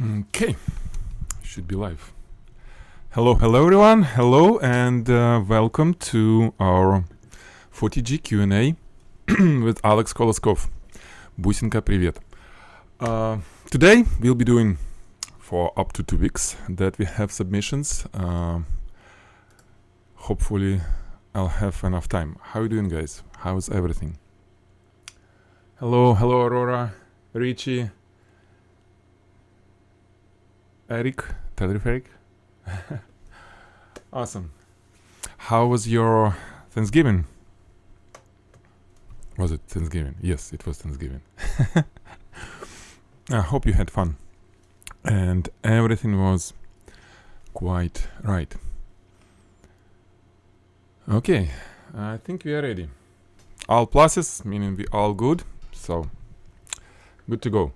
Okay, should be live. Hello everyone. Hello and welcome to our Photigy Q&A with Alex Koloskov. Бусинка, привет. Today we'll be doing for up to 2 weeks that we have submissions. Hopefully I'll have enough time. How are you doing, guys? How's everything? Hello Aurora, Richie, Eric, Eric. Awesome. How was your Thanksgiving? Was it Thanksgiving? Yes, it was Thanksgiving. I hope you had fun and everything was quite right. Okay, I think we are ready. All pluses, meaning we all good, so good to go.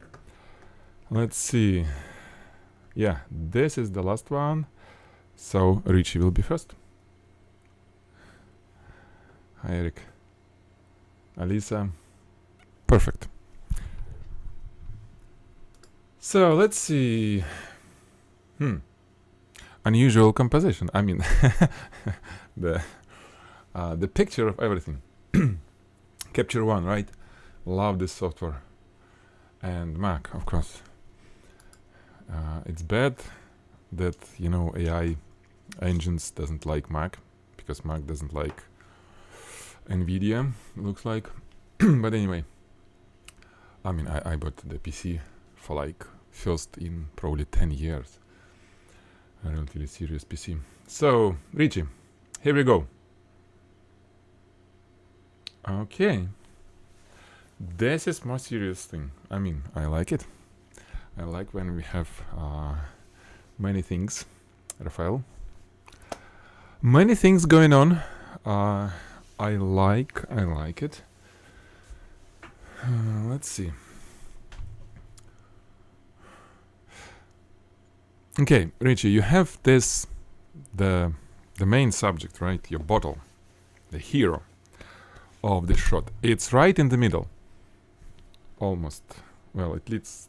Let's see. Yeah, this is the last one, so Richie will be first. Hi Eric. Alisa. Perfect. So let's see. Unusual composition. I mean, the picture of everything. Capture One, right? Love this software. And Mac, of course. It's bad that, AI engines doesn't like Mac, because Mac doesn't like NVIDIA, looks like. But anyway, I mean, I bought the PC for like first in probably 10 years. A relatively serious PC. So, Richie, here we go. Okay. This is more serious thing. I mean, I like it. I like when we have many things, Rafael. Many things going on. I like it. Let's see. Okay, Richie, you have this, the main subject, right? Your bottle, the hero of the shot. It's right in the middle. Almost. Well, at least.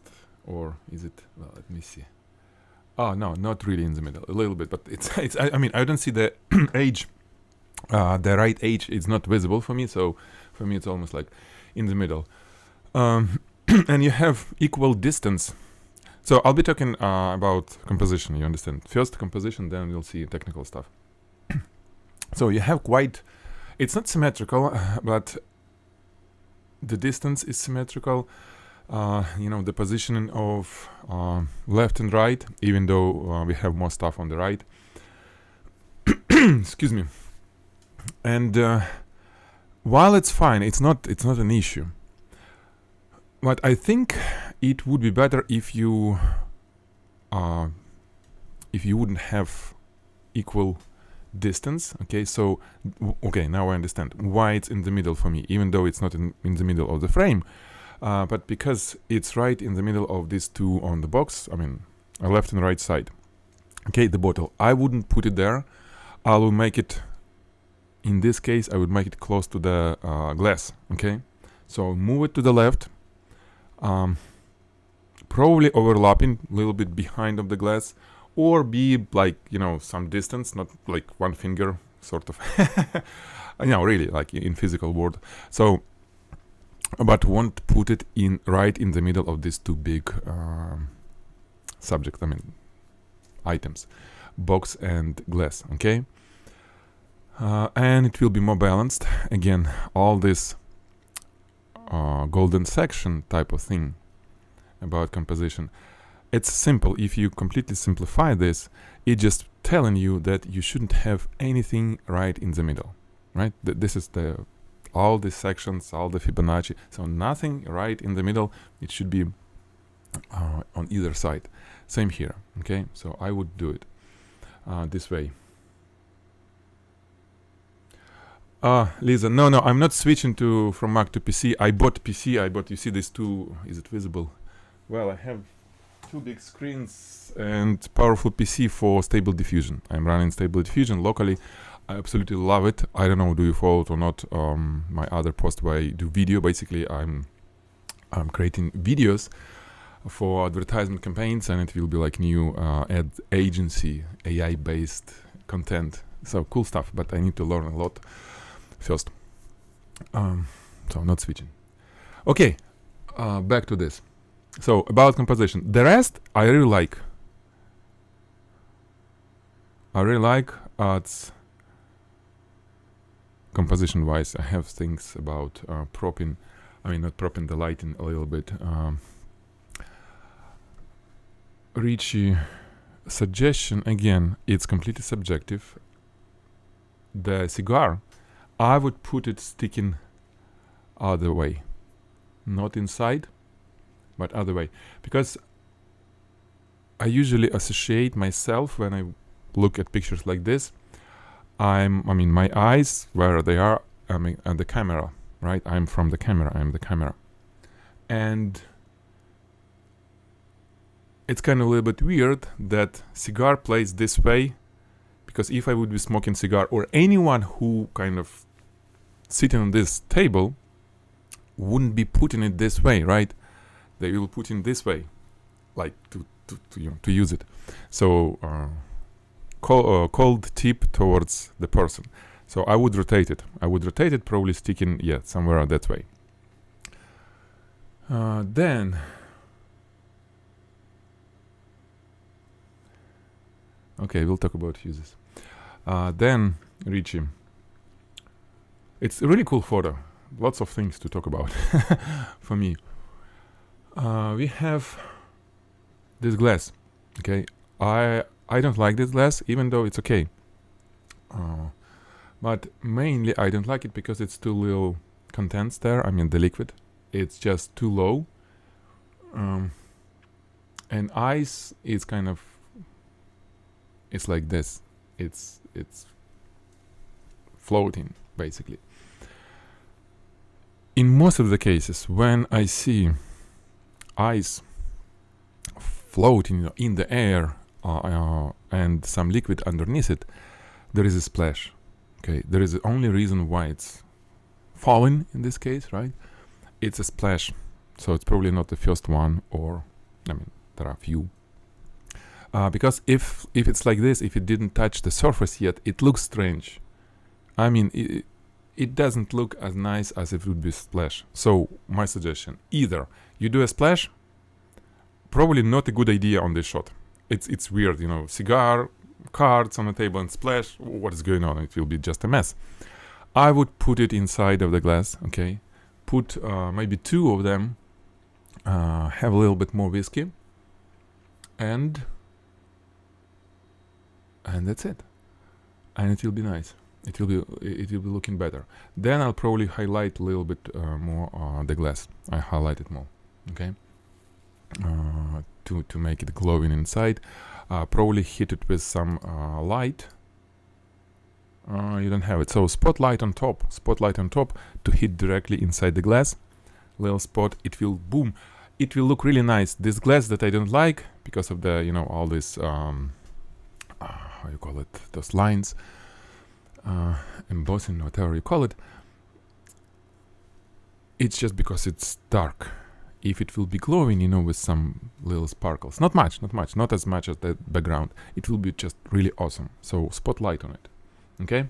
Or is it? Well, let me see. Oh no, not really in the middle. A little bit, but it's. I mean, I don't see the edge. The right edge is not visible for me. So, for me, it's almost like in the middle. And you have equal distance. So I'll be talking about composition. You understand? First composition, then we'll see technical stuff. So you have quite. It's not symmetrical, but the distance is symmetrical. The positioning of left and right, even though we have more stuff on the right. Excuse me. And while it's fine, it's not an issue. But I think it would be better if you wouldn't have equal distance. Okay, so okay, now I understand why it's in the middle for me, even though it's not in the middle of the frame. But because it's right in the middle of these two on the box, I mean, left and right side. Okay, the bottle. I wouldn't put it there. I will make it, in this case, I would make it close to the glass. Okay, so move it to the left. Probably overlapping a little bit behind of the glass, or be like, some distance, not like one finger, sort of. Really, like in physical world. So, but won't put it in right in the middle of these two big subjects. I mean, items, box and glass. Okay, and it will be more balanced. Again, all this golden section type of thing about composition. It's simple. If you completely simplify this, it's just telling you that you shouldn't have anything right in the middle. Right? This is all the sections, all the Fibonacci. So nothing right in the middle. It should be on either side. Same here. Okay, so I would do it this way. Lisa, no, I'm not switching from Mac to PC. I bought PC. You see these two? Is it visible? Well, I have two big screens and powerful PC for Stable Diffusion. I'm running Stable Diffusion locally. I absolutely love it. I don't know, do you follow it or not? My other post where I do video. Basically, I'm creating videos for advertisement campaigns, and it will be like new ad agency, AI-based content. So cool stuff, but I need to learn a lot first. So not switching. Okay, back to this. So about composition. The rest I really like. It's composition-wise. I have things about propping. I mean, not propping the lighting a little bit. Richie suggestion, again, it's completely subjective. The cigar, I would put it sticking other way, not inside, but other way, because I usually associate myself when I look at pictures like this. I mean, my eyes, where they are, I mean, at the camera, right? I'm from the camera. I'm the camera, and it's kind of a little bit weird that cigar plays this way, because if I would be smoking cigar, or anyone who kind of sitting on this table wouldn't be putting it this way, right? They will put it this way, like to use it. So cold tip towards the person. So I would rotate it. Probably sticking, somewhere that way. Then. Okay, we'll talk about uses. Then, Richie. It's a really cool photo. Lots of things to talk about for me. We have this glass. Okay, I don't like this glass, even though it's okay. But mainly I don't like it because it's too little contents there. I mean, the liquid. It's just too low. And ice is kind of. It's like this. It's floating basically. In most of the cases, when I see ice floating in the air and some liquid underneath it, there is a splash. Okay, there is the only reason why it's falling in this case, right? It's a splash, so it's probably not the first one, or I mean, there are a few. Because if it's like this, if it didn't touch the surface yet, it looks strange. I mean, it doesn't look as nice as if it would be a splash. So my suggestion, either you do a splash, probably not a good idea on this shot. It's weird, you know, cigar, cards on the table and splash, what is going on? It will be just a mess. I would put it inside of the glass, okay? Put maybe two of them, have a little bit more whiskey, and that's it. And it will be nice. It will be looking better. Then I'll probably highlight a little bit more the glass. I highlight it more, okay? To make it glowing inside. Probably hit it with some light. You don't have it. So spotlight on top to hit directly inside the glass. Little spot. It will boom. It will look really nice. This glass that I don't like because of the, you know, all this how you call it, those lines, embossing, whatever you call it. It's just because it's dark. If it will be glowing, you know, with some little sparkles, not as much as the background, it will be just really awesome. So spotlight on it, okay?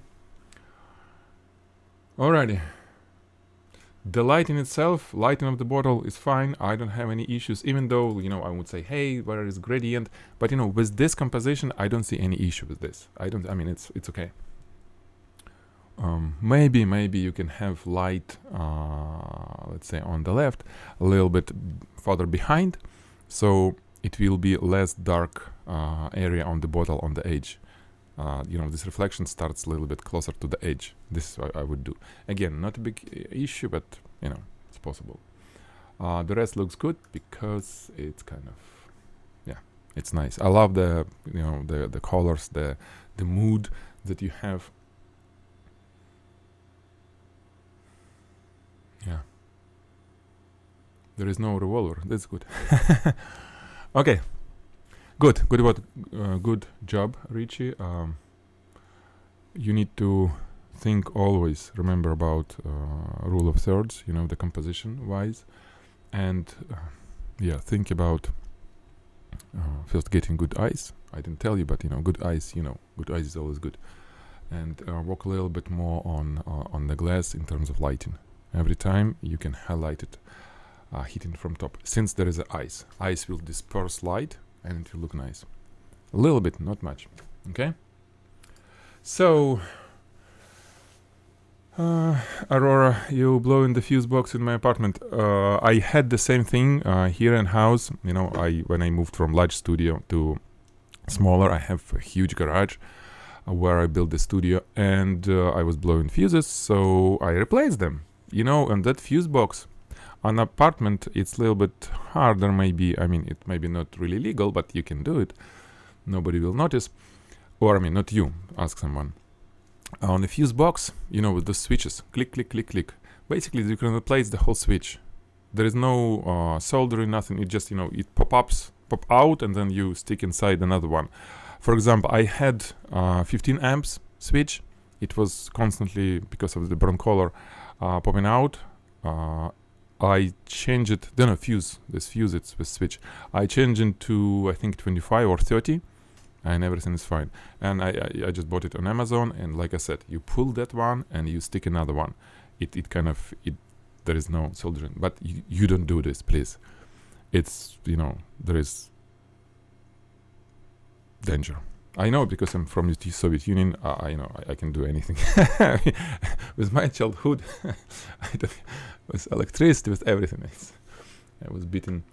Alrighty. The lighting itself, lighting of the bottle is fine. I don't have any issues, even though, you know, I would say, hey, where is gradient? But, you know, with this composition, I don't see any issue with this. I mean, it's okay. Maybe you can have light, let's say on the left, a little bit further behind, so it will be less dark area on the bottle on the edge. You know, this reflection starts a little bit closer to the edge. This is what I would do. Again, not a big issue, but you know, it's possible. The rest looks good because it's kind of, yeah, it's nice. I love the, you know, the colors, the mood that you have. Yeah. There is no revolver. That's good. Okay. Good job, Richie. You need to think always, remember about rule of thirds, you know, the composition wise, and yeah, think about first getting good eyes. I didn't tell you, but good eyes. Good eyes is always good. And work a little bit more on the glass in terms of lighting. Every time you can highlight it, hitting from top. Since there is ice will disperse light and it will look nice. A little bit, not much. Okay. So, Aurora, you blow in the fuse box in my apartment. I had the same thing here in house. When I moved from large studio to smaller, I have a huge garage where I built the studio, and I was blowing fuses, so I replaced them. And that fuse box on apartment, it's a little bit harder maybe. I mean, it may be not really legal, but you can do it. Nobody will notice. Or, not you. Ask someone. On the fuse box, with the switches, click, click, click, click. Basically, you can replace the whole switch. There is no soldering, nothing. It just, it pop out, and then you stick inside another one. For example, I had 15 amps switch. It was constantly, because of the brown color, popping out. I changed it, then a fuse, it's with switch. I changed it to, I think, 25 or 30, and everything is fine. And I just bought it on Amazon, and like I said, you pull that one and you stick another one. There is no soldering, but you don't do this, please. It's, there is danger. I know, because I'm from the Soviet Union. I can do anything. With my childhood, with electricity, with everything. I was beaten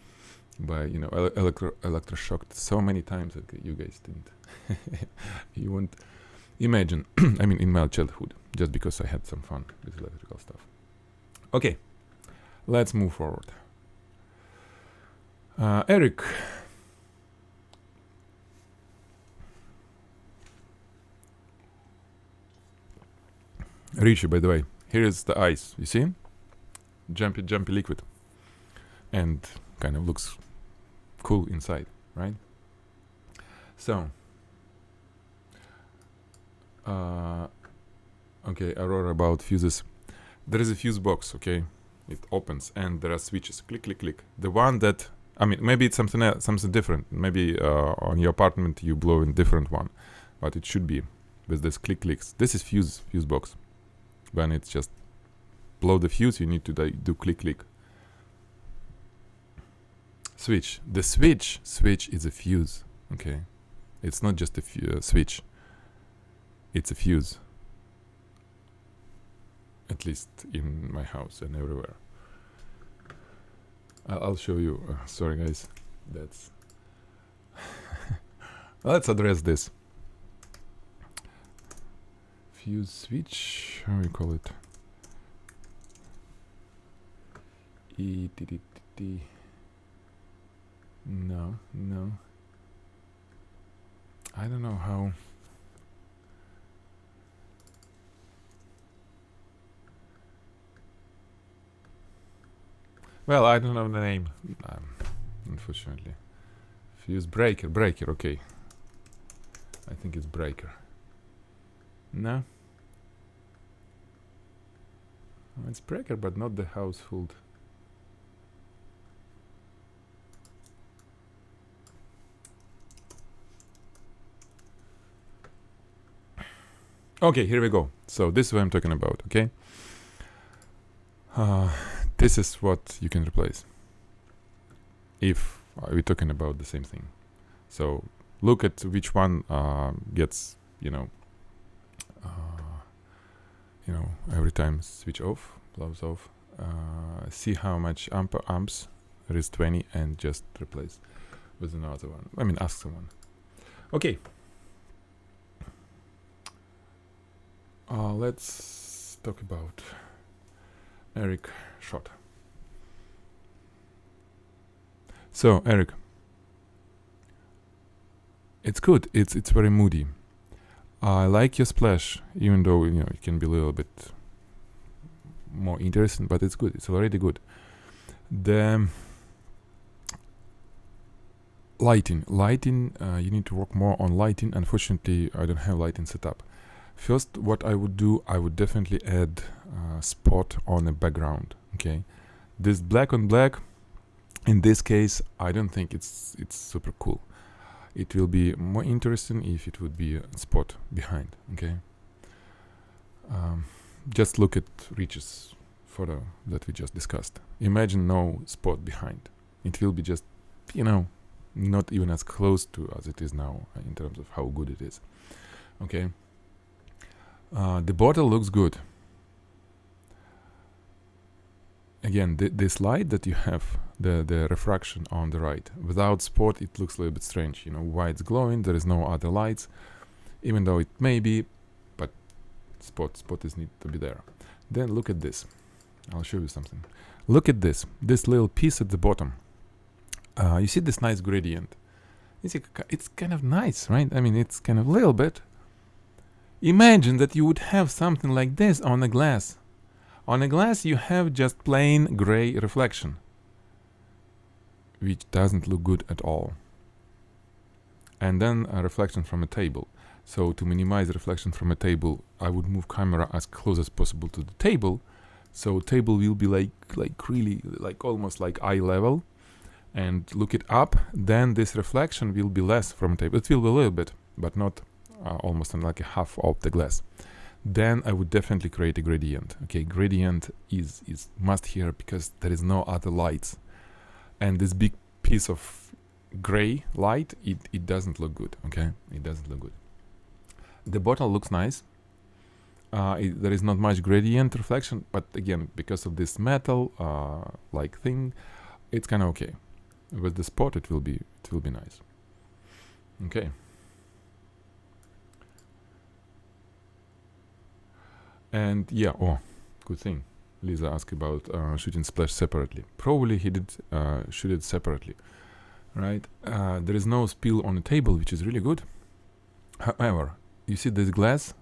by electroshocked so many times that you guys didn't. You won't imagine. I mean, in my childhood, just because I had some fun with electrical stuff. Okay, let's move forward. Eric. Richie, by the way, here is the ice. You see? Jumpy liquid. And kind of looks cool inside, right? So, okay, Aurora, about fuses. There is a fuse box, okay? It opens and there are switches. Click, click, click. The one that, maybe it's something else, something different. Maybe on your apartment you blow in different one, but it should be with this click, clicks. This is fuse box. When it's just blow the fuse, you need to do click, click. Switch. The switch is a fuse, okay? It's not just a switch. It's a fuse. At least in my house and everywhere. I'll show you. Sorry, guys. That's... Let's address this. Fuse switch, how we call it? No. I don't know how. Well, I don't know the name, unfortunately. Fuse breaker, okay. I think it's breaker. No? It's breaker, but not the household. Okay, here we go. So this is what I'm talking about, okay? This is what you can replace if we're talking about the same thing. So look at which one gets, every time switch off, blows off. See how much amps. There is 20, and just replace with another one. Ask someone. Okay. Let's talk about Eric shot. So Eric, it's good. It's very moody. I like your splash, even though it can be a little bit more interesting, but it's good. It's already good. The lighting. You need to work more on lighting. Unfortunately, I don't have lighting set up. First, what I would do, I would definitely add a spot on the background. Okay, this black on black, In this case, I don't think it's super cool. It will be more interesting if it would be a spot behind. Okay. Just look at Richie's photo that we just discussed. Imagine no spot behind. It will be just, not even as close to as it is now in terms of how good it is. Okay. The bottle looks good. Again, this light that you have, the refraction on the right, without spot, it looks a little bit strange. Why it's glowing, there is no other lights, even though it may be, but spot is need to be there. Then look at this. I'll show you something. Look at this little piece at the bottom. You see this nice gradient. It's kind of nice, right? I mean, it's kind of a little bit. Imagine that you would have something like this on a glass. On a glass, you have just plain gray reflection, which doesn't look good at all. And then a reflection from a table. So to minimize reflection from a table, I would move camera as close as possible to the table. So table will be like really almost like eye level. And look it up, then this reflection will be less from table. It will be a little bit, but not almost like a half of the glass. Then I would definitely create a gradient. Okay, gradient is must here because there is no other lights. And this big piece of gray light, it doesn't look good. Okay, it doesn't look good. The bottle looks nice. There is not much gradient reflection, but again, because of this metal like thing, it's kind of okay. With the spot, it will be nice. Okay. And yeah, good thing. Lisa asked about shooting splash separately. Probably he did shoot it separately, right? There is no spill on the table, which is really good. However, you see this glass,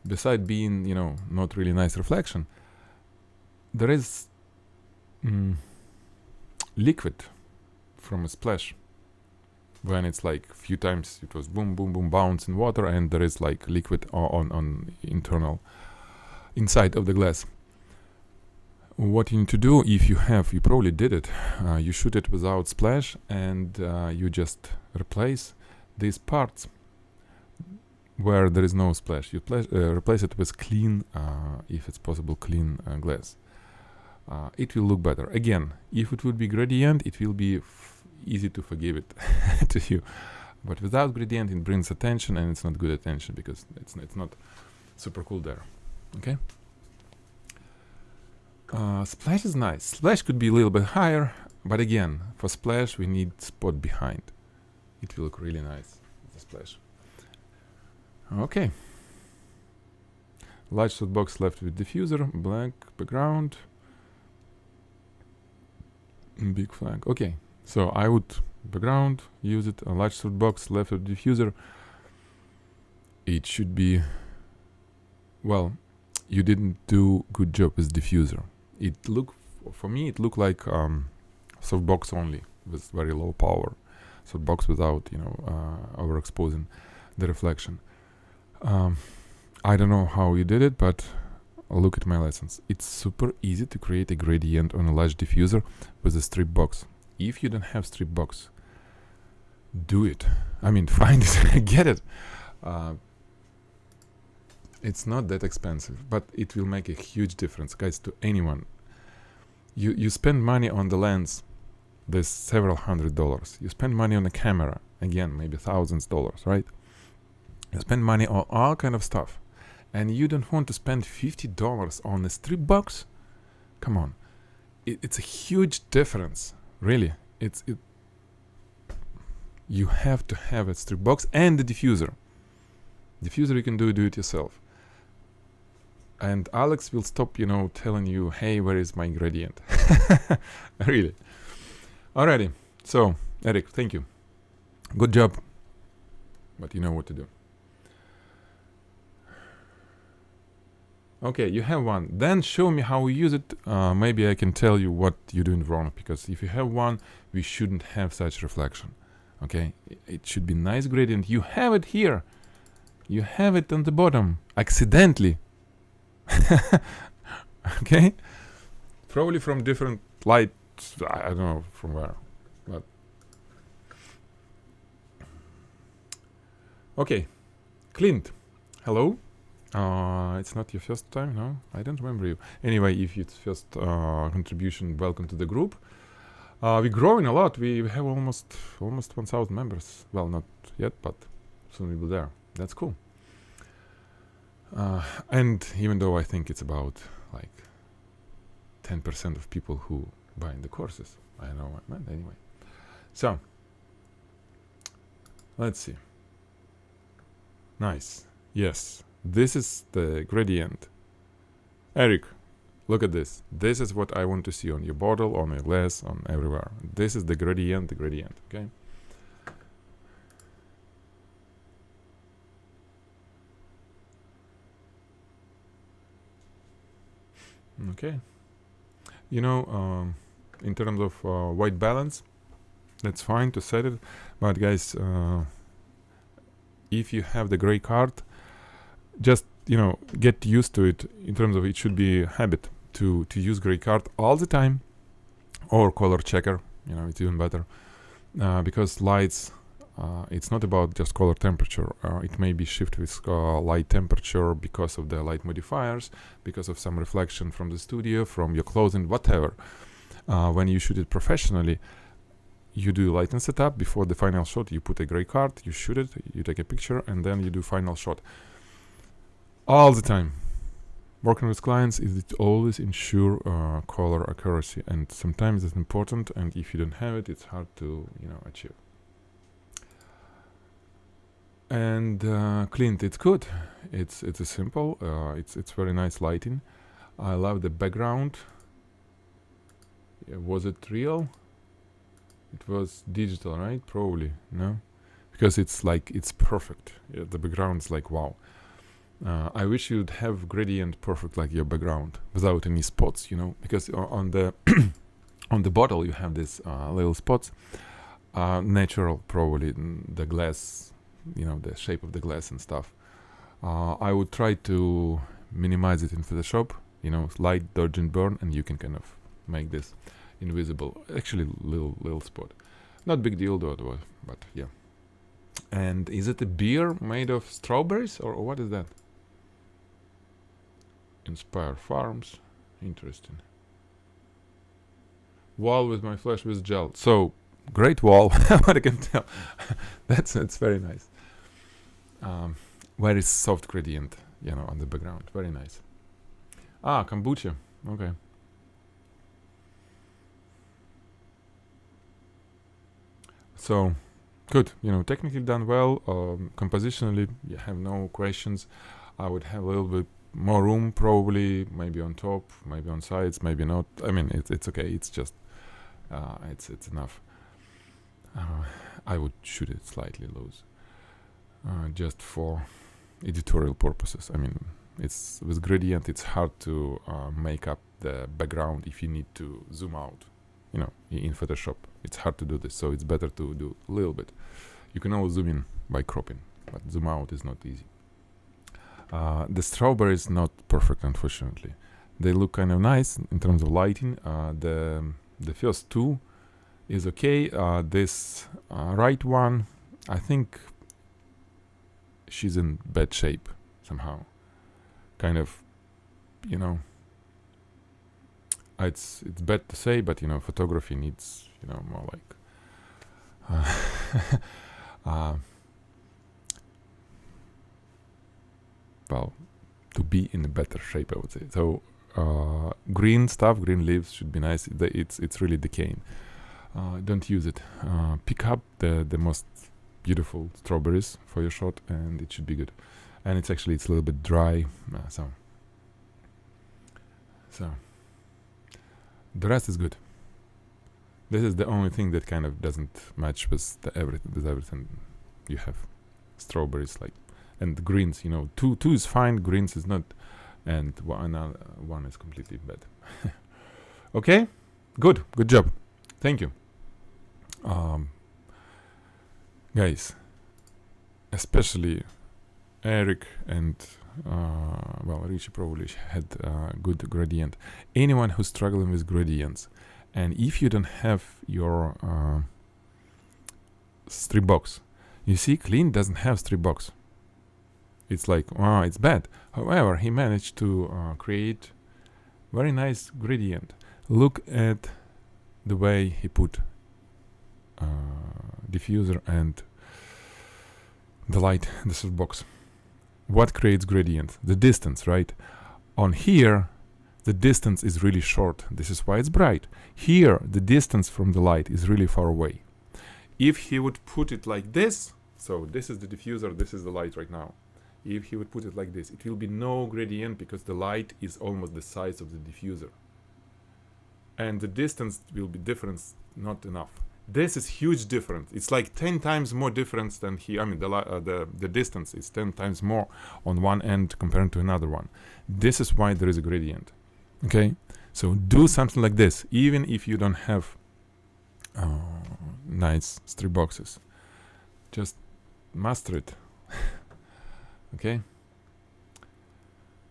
beside being, not really nice reflection, there is liquid from a splash. When it's like a few times it was boom, boom, boom, bounce in water, and there is like liquid on internal inside of the glass. What you need to do, if you probably did it, you shoot it without splash, and you just replace these parts where there is no splash. You replace it with clean, if it's possible, clean glass. It will look better. Again, if it would be gradient, it will be easy to forgive it to you. But without gradient, it brings attention, and it's not good attention because it's not super cool there. Okay. Splash is nice. Splash could be a little bit higher, but again, for splash we need spot behind. It will look really nice with the splash. Okay. Large softbox left with diffuser, black background, big flag. Okay, so I would background, use it, a large softbox left with diffuser. It should be, well, you didn't do good job with diffuser. For me it looked like softbox only with very low power, softbox without overexposing the reflection. I don't know how you did it, but look at my lessons. It's super easy to create a gradient on a large diffuser with a strip box. If you don't have strip box, do it. I mean, find it, get it. It's not that expensive, but it will make a huge difference, guys, to anyone. You spend money on the lens, there's several $100s. You spend money on a camera, again, maybe thousands dollars, right? You spend money on all kind of stuff, and you don't want to spend $50 on a strip box? Come on, it's a huge difference, really. You have to have a strip box and the diffuser. Diffuser you can do it yourself. And Alex will stop, telling you, hey, where is my gradient? Really. Alrighty. So, Eric, thank you. Good job. But you know what to do. Okay, you have one. Then show me how we use it. Maybe I can tell you what you're doing wrong. Because if you have one, we shouldn't have such reflection. Okay? It should be nice gradient. You have it here. You have it on the bottom. Accidentally. Okay? Probably from different light I don't know from where, but okay. Clint, hello. It's not your first time, no? I don't remember you. Anyway, if it's first contribution, welcome to the group. We're growing a lot. We have almost 1,000 members. Well, not yet, but soon we'll be there. That's cool. And even though I think it's about like 10% of people who buy the courses, I know what I meant anyway. So let's see. Nice. Yes, this is the gradient. Eric, look at this. This is what I want to see on your bottle, on your glass, on everywhere. This is the gradient, okay? Okay. You know, in terms of white balance, that's fine to set it, but guys, if you have the gray card, just, you know, get used to it. In terms of, it should be a habit to use gray card all the time, or color checker, you know, it's even better, because lights, it's not about just color temperature. It may be shift with light temperature because of the light modifiers, because of some reflection from the studio, from your clothing, whatever. When you shoot it professionally, you do light and setup. Before the final shot, you put a gray card, you shoot it, you take a picture, and then you do final shot. All the time. Working with clients is it always ensure color accuracy, and sometimes it's important, and if you don't have it, it's hard to, you know, achieve. And Clint, it's good. It's a simple. It's very nice lighting. I love the background. Yeah, was it real? It was digital, right? Probably, no? Because it's like, it's perfect. Yeah, the background's like, wow. I wish you'd have gradient perfect like your background, without any spots, you know? Because on the on the bottle you have these little spots. Natural, probably, the glass, you know, the shape of the glass and stuff. I would try to minimize it in Photoshop, you know, light, dodge and burn, and you can kind of make this invisible. Actually, little spot. Not big deal though, but yeah. And is it a beer made of strawberries, or what is that? Inspire Farms. Interesting. Wall with my flash with gel. So, great wall, what I can tell. It's very nice. Very soft gradient, you know, on the background. Very nice. Ah, kombucha. Okay. So, good. You know, technically done well. Compositionally, you have no questions. I would have a little bit more room, probably, maybe on top, maybe on sides, maybe not. I mean, it's okay. It's just, it's enough. I would shoot it slightly loose, just for editorial purposes. I mean, it's with gradient, it's hard to make up the background if you need to zoom out. You know, in Photoshop, it's hard to do this, so it's better to do a little bit. You can always zoom in by cropping, but zoom out is not easy. The strawberry is not perfect, unfortunately. They look kind of nice in terms of lighting. The first two is okay. This right one, I think she's in bad shape somehow. Kind of, you know, it's bad to say, but you know, photography needs, you know, more like well, to be in a better shape, I would say. So green stuff, green leaves should be nice. It's really decaying. Don't use it. Pick up the most beautiful strawberries for your shot, and it should be good. And it's a little bit dry, so the rest is good. This is the only thing that kind of doesn't match with everything you have. Strawberries, like, and greens, you know, two is fine, greens is not, and one is completely bad. Okay, good job, thank you. Guys, especially Eric and Richie probably had good gradient. Anyone who's struggling with gradients And if you don't have your strip box, you see Clint doesn't have strip box. It's like, oh, it's bad. However, he managed to create very nice gradient. Look at the way he put diffuser and the light in the strip box. What creates gradient? The distance, right? On here, the distance is really short. This is why it's bright. Here, the distance from the light is really far away. If he would put it like this, so this is the diffuser, this is the light right now. If he would put it like this, it will be no gradient because the light is almost the size of the diffuser. And the distance will be different, not enough. This is huge difference. It's like 10 times more difference than here. I mean, the distance is 10 times more on one end compared to another one. This is why there is a gradient. Okay? So do something like this, even if you don't have nice strip boxes. Just master it. Okay?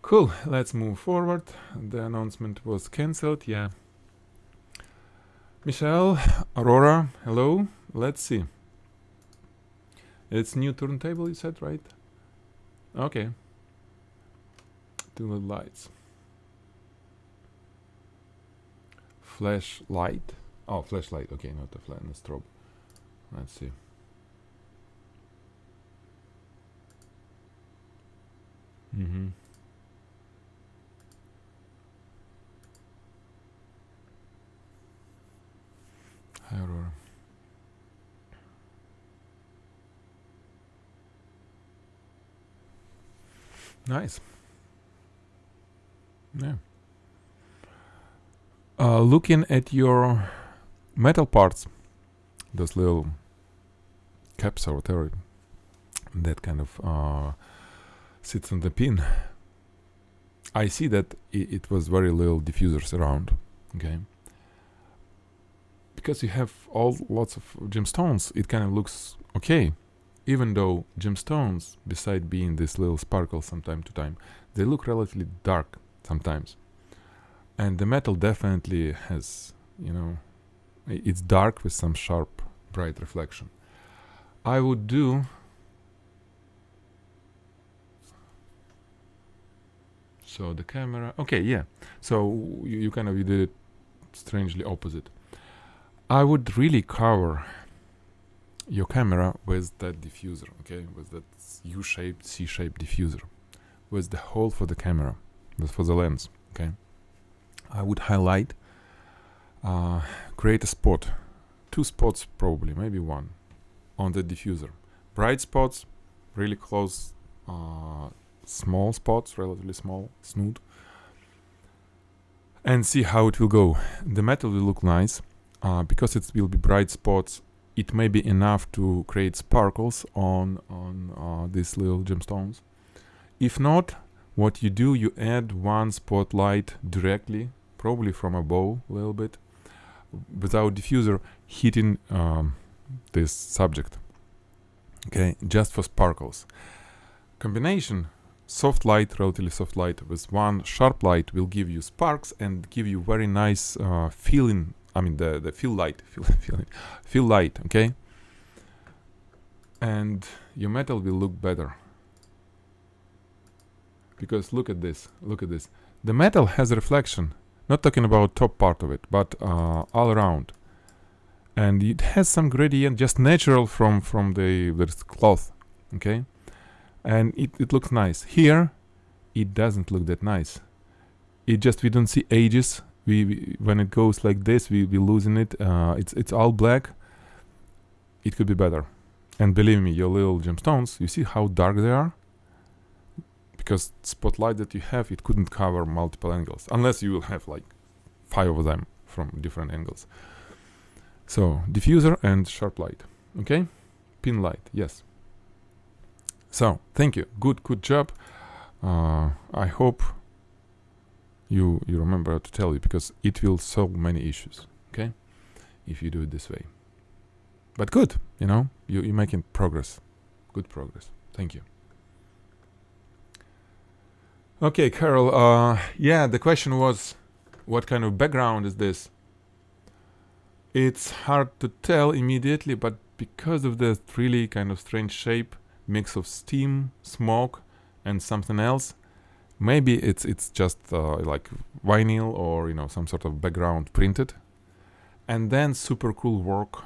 Cool. Let's move forward. The announcement was cancelled. Yeah. Michelle, Aurora, hello. Let's see. It's new turntable, you said, right? Okay. Two little lights. Flashlight. Oh, flashlight. Okay, not the strobe. Let's see. Mm-hmm. Hi, Aurora. Nice. Yeah. Looking at your metal parts, those little caps or whatever that kind of sits on the pin, I see that it was very little diffusers around. Okay. Because you have lots of gemstones, it kind of looks okay. Even though gemstones, beside being this little sparkles from time to time, they look relatively dark sometimes. And the metal definitely has, you know, it's dark with some sharp, bright reflection. I would do so the camera. Okay, yeah. So you kind of you did it strangely opposite. I would really cover your camera with that diffuser, okay, with that U-shaped, C-shaped diffuser, with the hole for the camera, for the lens, okay. I would highlight, create a spot, 2 spots probably, maybe 1, on the diffuser. Bright spots, really close, small spots, relatively small, snoot, and see how it will go. The metal will look nice. Because it will be bright spots, it may be enough to create sparkles on these little gemstones. If not, what you do, you add 1 spotlight directly, probably from above a little bit, without diffuser hitting this subject. Okay, just for sparkles. Combination, soft light, relatively soft light, with 1 sharp light will give you sparks and give you very nice feeling. I mean the feel light, feel light, okay? And your metal will look better. Because look at this. The metal has reflection, not talking about top part of it, but all around. And it has some gradient, just natural from the cloth, okay? And it looks nice. Here, it doesn't look that nice. It just, we don't see edges. We when it goes like this, we losing it. It's all black. It could be better. And believe me, your little gemstones, you see how dark they are? Because spotlight that you have, it couldn't cover multiple angles, unless you will have like 5 of them from different angles. So diffuser and sharp light, okay? Pin light, yes. So thank you, good job. I hope you remember to tell you, because it will solve many issues, okay, if you do it this way. But good, you know, you're making progress, good progress. Thank you. Okay, Carol, yeah, the question was, what kind of background is this? It's hard to tell immediately, but because of the really kind of strange shape, mix of steam, smoke, and something else, maybe it's just like vinyl or some sort of background printed, and then super cool work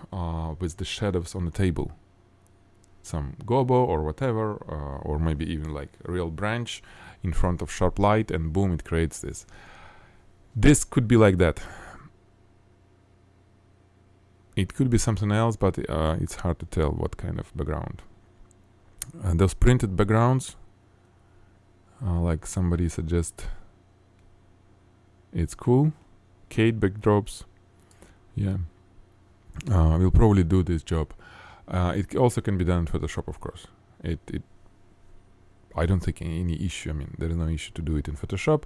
with the shadows on the table, some gobo or whatever, or maybe even like a real branch in front of sharp light, and boom, it creates this. This could be like that. It could be something else, but it's hard to tell what kind of background. Those printed backgrounds, like somebody suggest, it's cool. Kate backdrops, yeah. We'll probably do this job. It also can be done in Photoshop, of course. I don't think any issue. I mean, there is no issue to do it in Photoshop.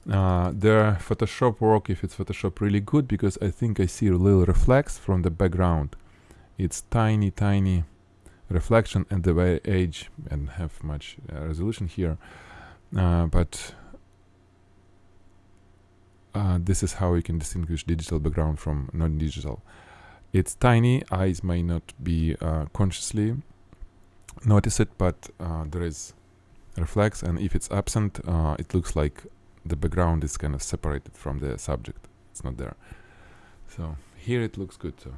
The Photoshop work, if it's Photoshop, really good, because I think I see a little reflex from the background. It's tiny reflection at the very edge, and have much resolution here. But this is how you can distinguish digital background from non-digital. It's tiny. Eyes may not be consciously notice it, but there is reflex, and if it's absent, it looks like the background is kind of separated from the subject. It's not there. So here it looks good, so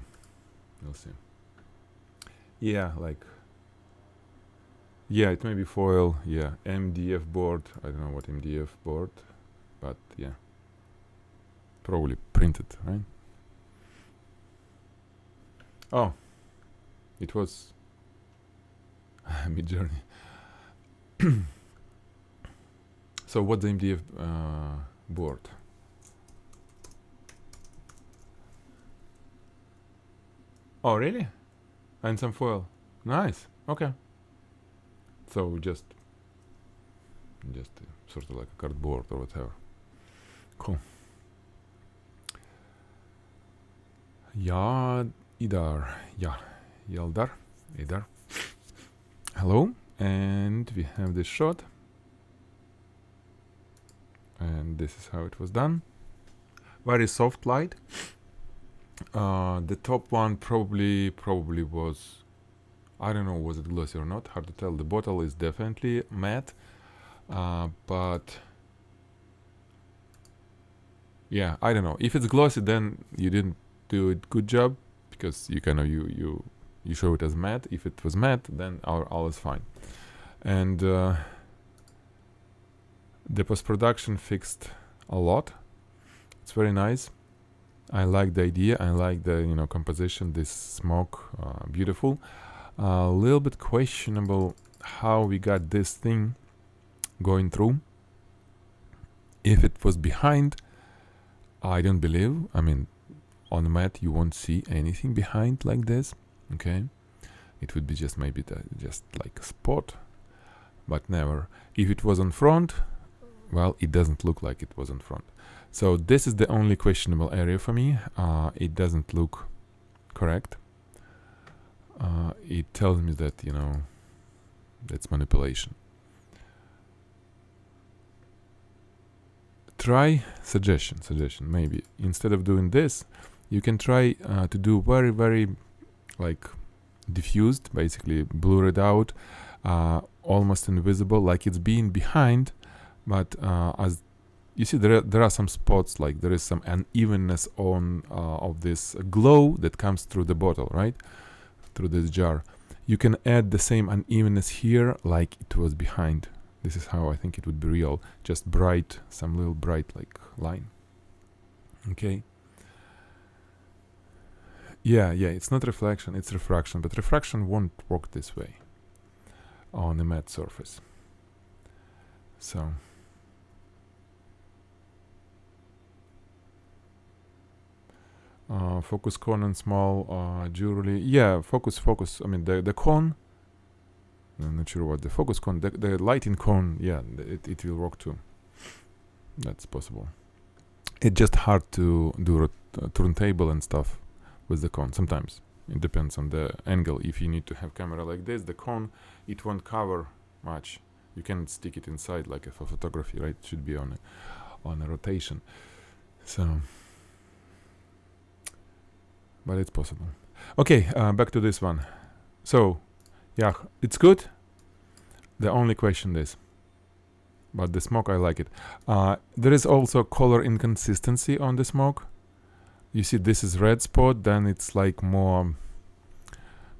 we'll see. Yeah, it may be foil. Yeah, MDF board. I don't know what MDF board, but yeah, probably printed, right? Oh, it was Mid-Journey. So what's the MDF board? Oh, really? And some foil. Nice. Okay. So just sort of like a cardboard or whatever. Cool. Idar. Hello. And we have this shot. And this is how it was done. Very soft light. The top one probably was, I don't know, was it glossy or not? Hard to tell. The bottle is definitely matte, but yeah, I don't know. If it's glossy, then you didn't do a good job, because you kind of you show it as matte. If it was matte, then all is fine. And the post-production fixed a lot. It's very nice. I like the idea. I like the composition. This smoke, beautiful. A little bit questionable how we got this thing going through. If it was behind, I don't believe. I mean, on the mat you won't see anything behind like this. Okay, it would be just maybe just like a spot, but never. If it was on front, well, it doesn't look like it was on front. So this is the only questionable area for me. It doesn't look correct. It tells me that that's manipulation. Try suggestion. Maybe instead of doing this, you can try to do very, very like diffused, basically blur it out, almost invisible, like it's being behind. But as you see, there are some spots, like there is some unevenness on of this glow that comes through the bottle, right? Through this jar. You can add the same unevenness here, like it was behind. This is how I think it would be real. Just bright, some little bright like line. Okay. Yeah, it's not reflection, it's refraction, but refraction won't work this way on a matte surface. So focus cone and small jewelry. Yeah, focus. I mean the cone. I'm not sure what the focus cone, the lighting cone. Yeah, it will work too. That's possible. It's just hard to do turntable and stuff with the cone. Sometimes it depends on the angle. If you need to have camera like this, the cone, it won't cover much. You can stick it inside like for photography, right? It should be on a rotation. So but it's possible. Okay, back to this one. So, yeah, it's good. The only question is, but the smoke, I like it. There is also color inconsistency on the smoke. You see, this is red spot, then it's like more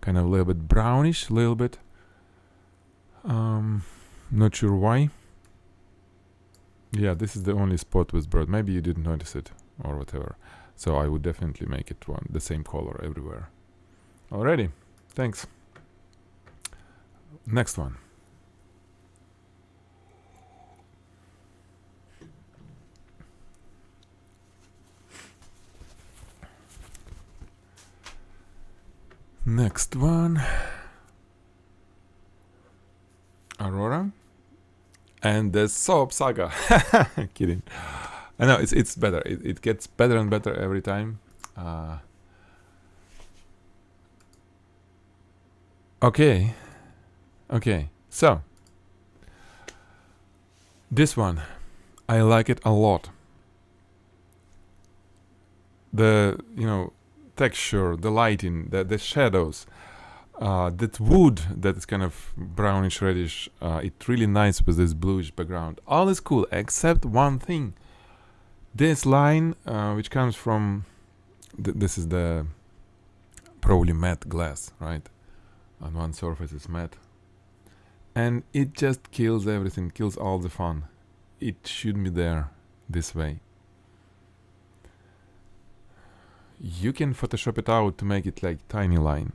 kind of a little bit brownish, a little bit. Not sure why. Yeah, this is the only spot with bird. Maybe you didn't notice it or whatever. So I would definitely make it the same color everywhere. Alrighty, thanks. Next one. Next one. Aurora. And the Soap Saga. Kidding. I know, it's better. It gets better and better every time. Okay. Okay. So. This one. I like it a lot. The, texture, the lighting, the shadows. That wood that is kind of brownish reddish, it's really nice with this bluish background. All is cool except one thing. This line, which comes from this is the probably matte glass, right? On one surface it's matte, and it just kills everything, kills all the fun. It shouldn't be there this way. You can Photoshop it out to make it like tiny line.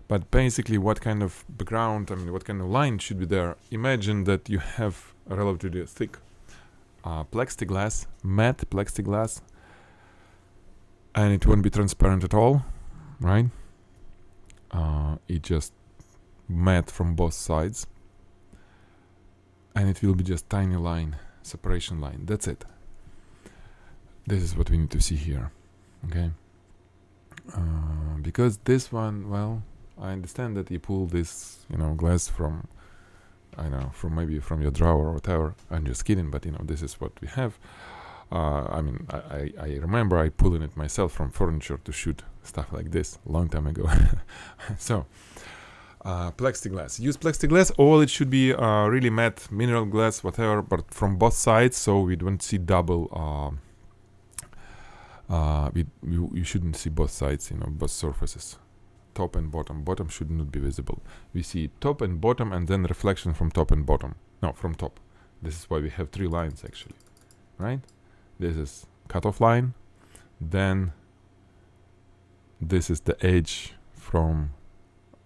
But basically, what kind of background, what kind of line should be there? Imagine that you have a relatively thick plexiglass, matte plexiglass, and it won't be transparent at all, right? It just matte from both sides, and it will be just tiny line, separation line. That's it. This is what we need to see here, okay? Because this one, well, I understand that you pull this, glass from, maybe from your drawer or whatever. I'm just kidding, but this is what we have. I remember I pulling it myself from furniture to shoot stuff like this a long time ago. So, plexiglass. Use plexiglass, or it should be really matte mineral glass, whatever, but from both sides, so we don't see double. You shouldn't see both sides, both surfaces. Top and bottom. Bottom should not be visible. We see top and bottom, and then reflection from top and bottom. No, from top. This is why we have 3 lines actually, right? This is cutoff line. Then this is the edge from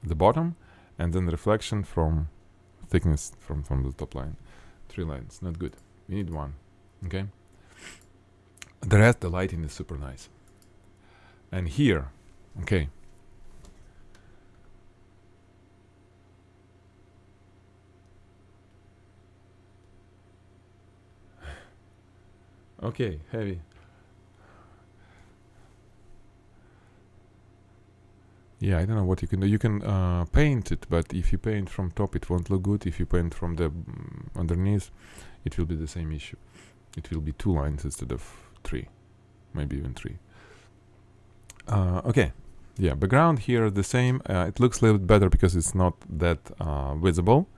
the bottom, and then reflection from thickness from the top line. 3 lines, not good. We need 1. Okay. The rest, the lighting is super nice. And here, okay. Okay, heavy. Yeah, I don't know what you can do. You can paint it, but if you paint from top, it won't look good. If you paint from the underneath, it will be the same issue. It will be 2 lines instead of 3, maybe even 3. Okay, yeah, background here the same. It looks a little bit better because it's not that visible.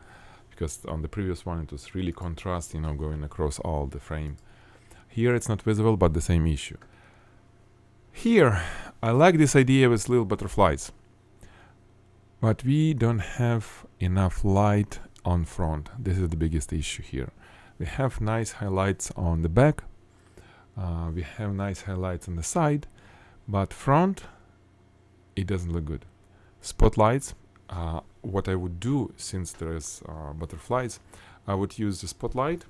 Because on the previous one, it was really contrast, going across all the frame. Here it's not visible, but the same issue. Here, I like this idea with little butterflies. But we don't have enough light on front. This is the biggest issue here. We have nice highlights on the back. We have nice highlights on the side. But front, it doesn't look good. Spotlights, what I would do, since there's butterflies, I would use the spotlight,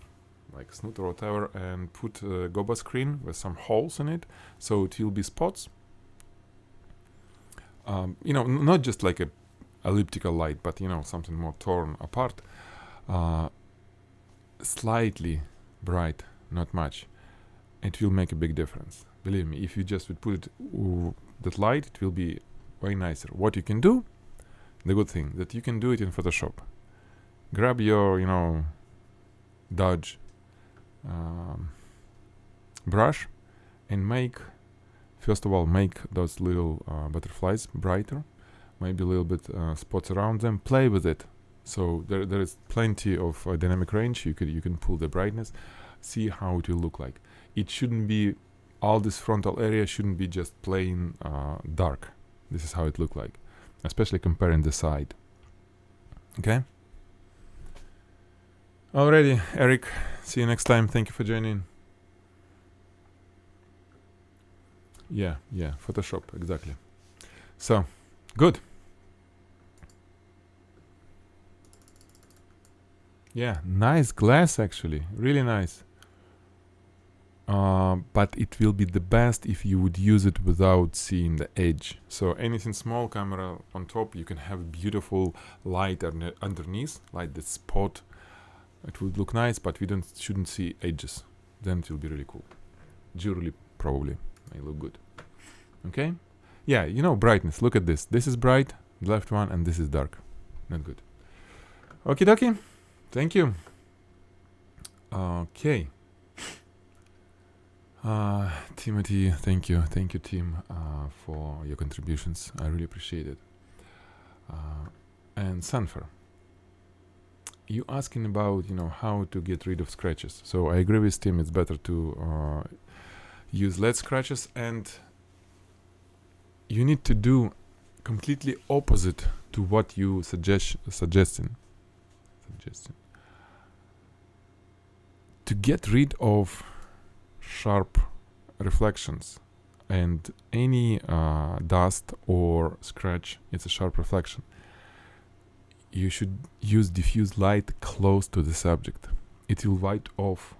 like snoot or whatever, and put a goba screen with some holes in it, so it will be spots. Not just like a elliptical light, but something more torn apart, slightly bright, not much. It will make a big difference. Believe me, if you just would put that light, it will be way nicer. What you can do, the good thing, that you can do it in Photoshop. Grab your, Dodge brush and make First of all, make those little butterflies brighter, maybe a little bit spots around them. Play with it. So there is plenty of dynamic range. You can pull the brightness, see how it will look like. It shouldn't be, all this frontal area shouldn't be just plain dark. This is how it look like, especially comparing the side. Okay. Alrighty, Eric. See you next time. Thank you for joining. Yeah, Photoshop, exactly. So, good. Yeah, nice glass actually, really nice. But it will be the best if you would use it without seeing the edge. So anything small camera on top, you can have beautiful light underneath, like the spot. It would look nice, but we shouldn't see edges. Then it will be really cool. Jewelry probably may look good. Okay? Yeah, you know, brightness. Look at this. This is bright, the left one, and this is dark. Not good. Okie dokie. Thank you. Okay. Timothy, thank you, Tim, for your contributions. I really appreciate it. And Sanfer, you asking about, you know, how to get rid of scratches. So I agree with Tim. It's better to use LED scratches, and you need to do completely opposite to what you suggesting. To get rid of sharp reflections and any dust or scratch, it's a sharp reflection, you should use diffuse light close to the subject. It will white off.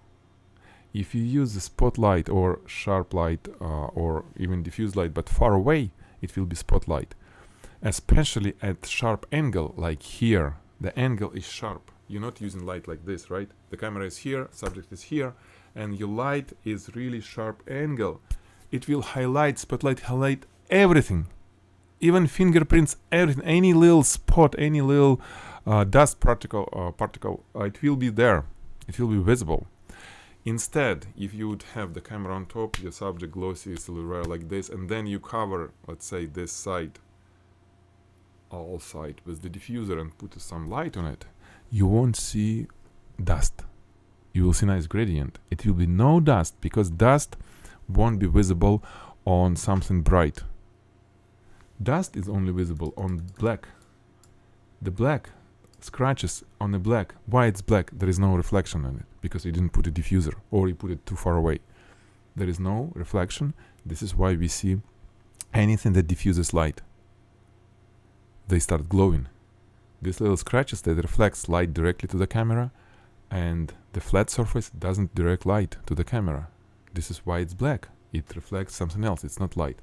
If you use the spotlight or sharp light or even diffuse light but far away, it will be spotlight, especially at sharp angle, like here. The angle is sharp. You're not using light like this, right? The camera is here, subject is here, and your light is really sharp angle. It will highlight, spotlight, highlight everything, even fingerprints, everything, any little spot, any little dust particle, it will be there. It will be visible. Instead, if you would have the camera on top, your subject glossy, silver like this, and then you cover, let's say, this side, all side with the diffuser and put some light on it, you won't see dust. You will see nice gradient. It will be no dust because dust won't be visible on something bright. Dust is only visible on black. The black scratches on the black. Why it's black? There is no reflection on it because you didn't put a diffuser or you put it too far away. There is no reflection. This is why we see anything that diffuses light, they start glowing. These little scratches that reflects light directly to the camera, and the flat surface doesn't direct light to the camera. This is why it's black. It reflects something else. It's not light.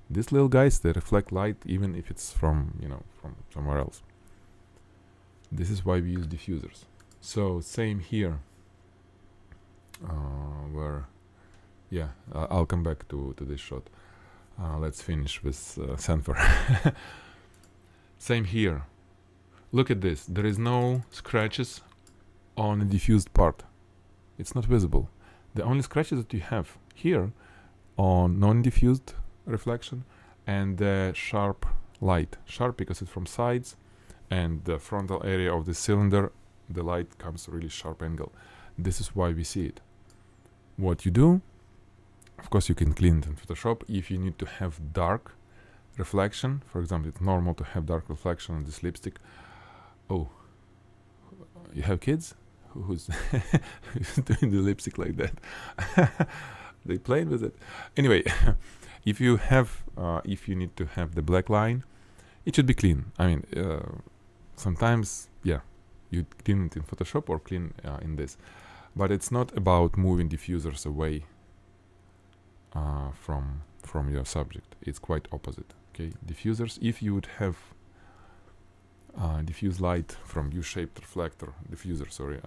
These little guys, they reflect light even if it's from, you know, from somewhere else. This is why we use diffusers. So same here, where, yeah, I'll come back to this shot. Let's finish with Sanford. Same here. Look at this. There is no scratches on the diffused part. It's not visible. The only scratches that you have here on non-diffused reflection and the sharp light. Sharp because it's from sides, and the frontal area of the cylinder, the light comes really sharp angle. This is why we see it. What you do, of course, you can clean it in Photoshop. If you need to have dark reflection, for example, it's normal to have dark reflection on this lipstick. Oh, you have kids? Who's doing the lipstick like that? They played with it. Anyway, if you have, if you need to have the black line, it should be clean. I mean, sometimes, yeah, you clean it in Photoshop or clean in this, but it's not about moving diffusers away from your subject. It's quite opposite. Okay, diffusers. If you would have diffuse light from U-shaped reflector, diffuser, sorry,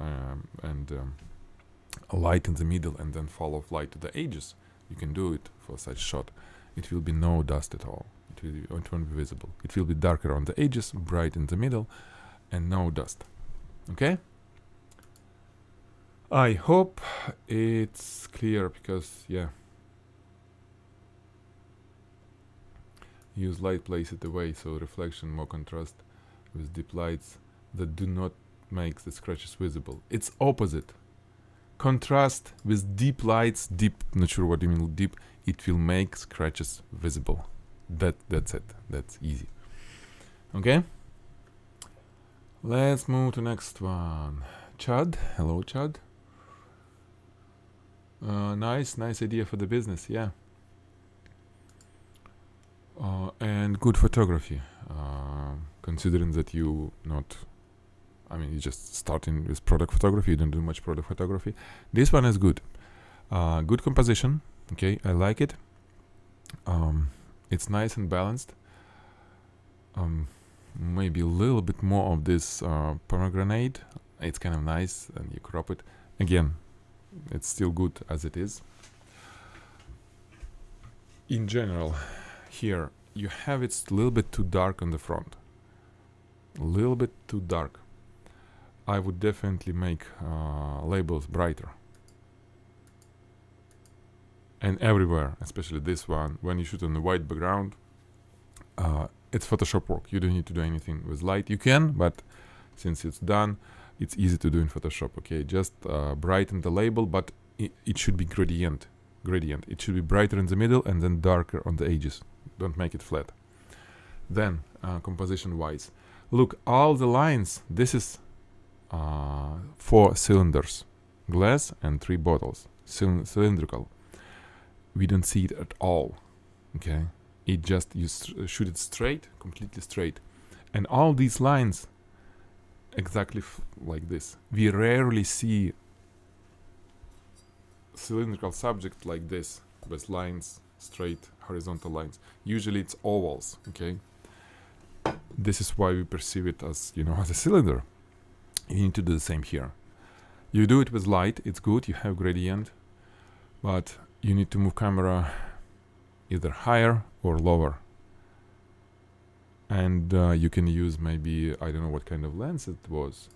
and a light in the middle and then fall of light to the edges, you can do it for such shot. It will be no dust at all. It won't be visible. It will be darker on the edges, bright in the middle, and no dust. Okay? I hope it's clear because, yeah. Use light, place it away, so reflection, more contrast with deep lights that do not make the scratches visible. It's opposite. Contrast with deep lights, deep, not sure what you mean deep, it will make scratches visible. That's it. That's easy. Okay? Let's move to next one. Chad. Hello, Chad. Nice idea for the business, yeah. And good photography, considering that you're just starting with product photography, you don't do much product photography. This one is good. Good composition, okay, I like it. It's nice and balanced. Maybe a little bit more of this pomegranate. It's kind of nice, and you crop it. Again, it's still good as it is. In general, here you have it a little bit too dark on the front. A little bit too dark. I would definitely make labels brighter. And everywhere, especially this one, when you shoot on the white background, it's Photoshop work. You don't need to do anything with light. You can, but since it's done, it's easy to do in Photoshop. Okay, just brighten the label, but it should be gradient. It should be brighter in the middle and then darker on the edges. Don't make it flat. Then composition wise, look, all the lines, this is 4 cylinders, glass and 3 bottles, cylindrical. We don't see it at all. Okay, it just, you shoot it straight, completely straight, and all these lines exactly like this. We rarely see cylindrical subject like this with lines, straight horizontal lines. Usually it's ovals. Okay, this is why we perceive it as, as a cylinder. You need to do the same here. You do it with light, it's good, you have gradient, but you need to move camera either higher or lower. And you can use maybe, I don't know what kind of lens it was,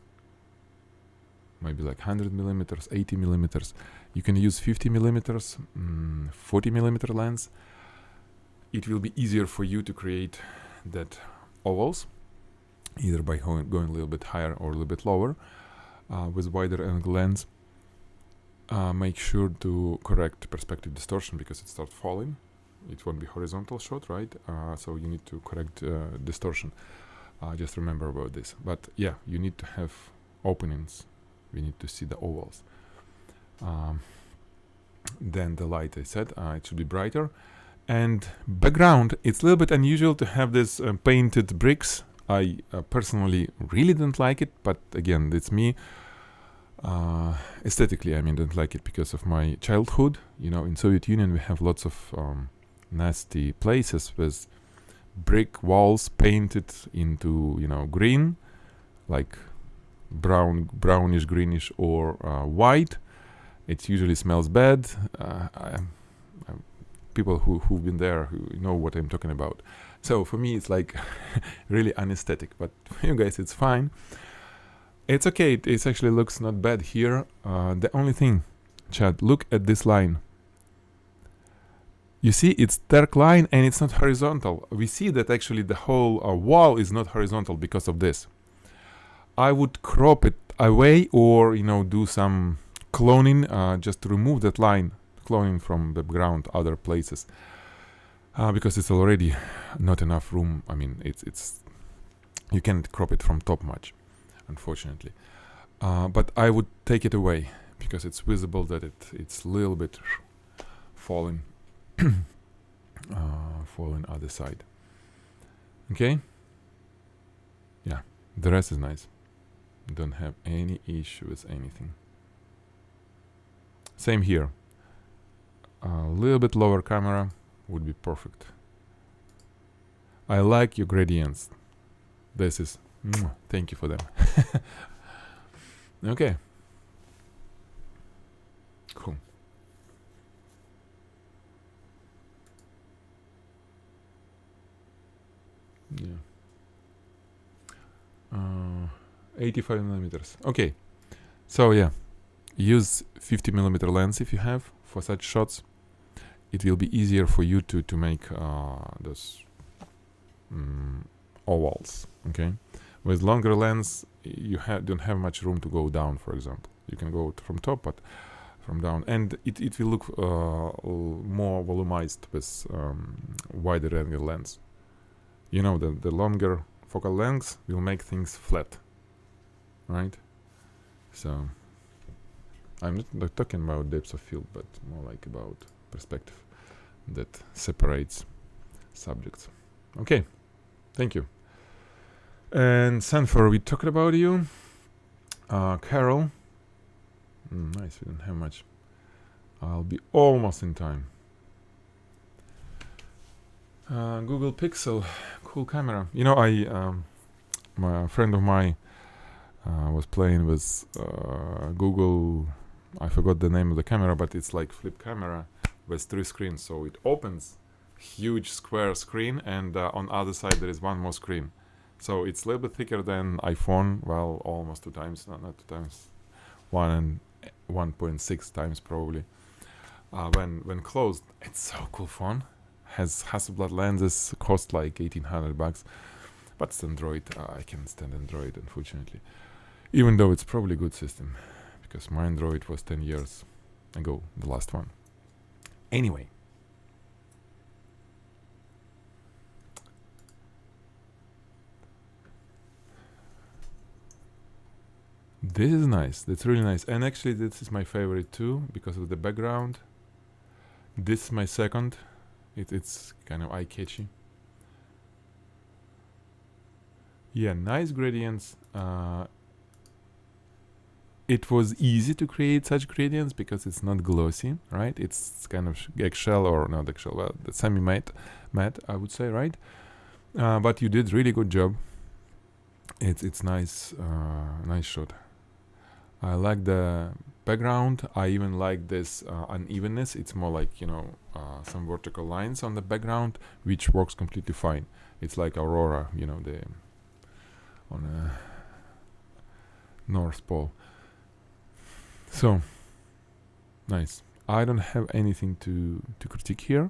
maybe like 100 millimeters, 80 millimeters. You can use 50 millimeters, 40 millimeter lens. It will be easier for you to create that ovals, either by going a little bit higher or a little bit lower with wider angle lens. Make sure to correct perspective distortion because it starts falling. It won't be horizontal shot, right? So you need to correct distortion. Just remember about this. But yeah, you need to have openings. We need to see the ovals. Then the light, I said, it should be brighter. And background, it's a little bit unusual to have this painted bricks. I personally really don't like it, but again, it's me. Aesthetically, don't like it because of my childhood. In Soviet Union, we have lots of nasty places with brick walls painted into, green, like brownish, greenish, or white. It usually smells bad. People who've been there who know what I'm talking about. So for me, it's like really unesthetic, but for you guys, it's fine. It's okay. It actually looks not bad here. The only thing, Chad, look at this line. You see, it's dark line and it's not horizontal. We see that actually the whole wall is not horizontal because of this. I would crop it away or, do some cloning just to remove that line, cloning from the background, other places. Because it's already not enough room. It's you can't crop it from top much, unfortunately. But I would take it away because it's visible that it's a little bit falling, falling other side. Okay. Yeah, the rest is nice. Don't have any issue with anything. Same here. A little bit lower camera would be perfect. I like your gradients. This is thank you for them. Okay, cool. Yeah. 85 millimeters. Okay, so yeah, use 50 millimeter lens if you have for such shots. It will be easier for you to make those ovals. Okay, with longer lens, you don't have much room to go down. For example, you can go from top, but from down, and it will look more volumized with wider angle lens. You know, the longer focal length will make things flat, right? So I'm not talking about depth of field, but more like about perspective that separates subjects. Okay, thank you. And Sanford, we talked about you. Carol, nice, we don't have much. I'll be almost in time. Google Pixel, cool camera. You know, a friend of mine was playing with Google. I forgot the name of the camera, but it's like flip camera with 3 screens. So it opens huge square screen, and on other side there is one more screen. So it's a little bit thicker than iPhone. Well, almost 2 times, not 2 times, 1.6 times probably. When closed, it's so cool phone. Has Hasselblad lenses, cost like $1,800, but it's Android. I can't stand Android, unfortunately, even though it's probably a good system, because my Android was 10 years ago, the last one. Anyway, this is nice. That's really nice, and actually this is my favorite too because of the background. This is my second. It's kind of eye-catchy. Yeah, nice gradients. It was easy to create such gradients because it's not glossy, right? It's kind of eggshell, or not eggshell, well, the semi-matte, I would say, right? But you did really good job. It's nice, nice shot. I like the background. I even like this unevenness. It's more like, you know, some vertical lines on the background, which works completely fine. It's like Aurora, you know, on a North Pole. So nice. I don't have anything to critique here.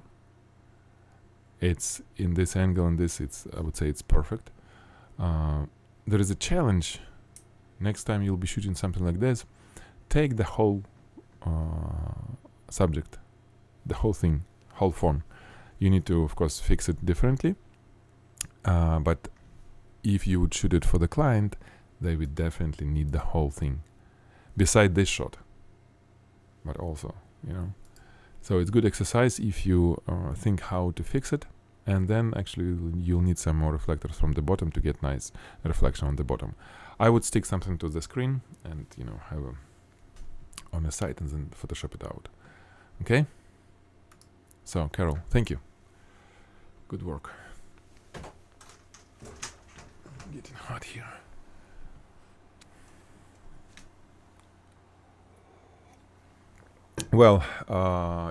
It's in this angle and this. I would say it's perfect. There is a challenge. Next time you'll be shooting something like this, take the whole subject, the whole thing, whole phone. You need to, of course, fix it differently. But if you would shoot it for the client, they would definitely need the whole thing, beside this shot. But also, you know, so it's good exercise if you think how to fix it, and then actually you'll need some more reflectors from the bottom to get nice reflection on the bottom. I would stick something to the screen and, you know, have on a side and then Photoshop it out. Okay? So, Carol, thank you. Good work. Getting hot here. Well,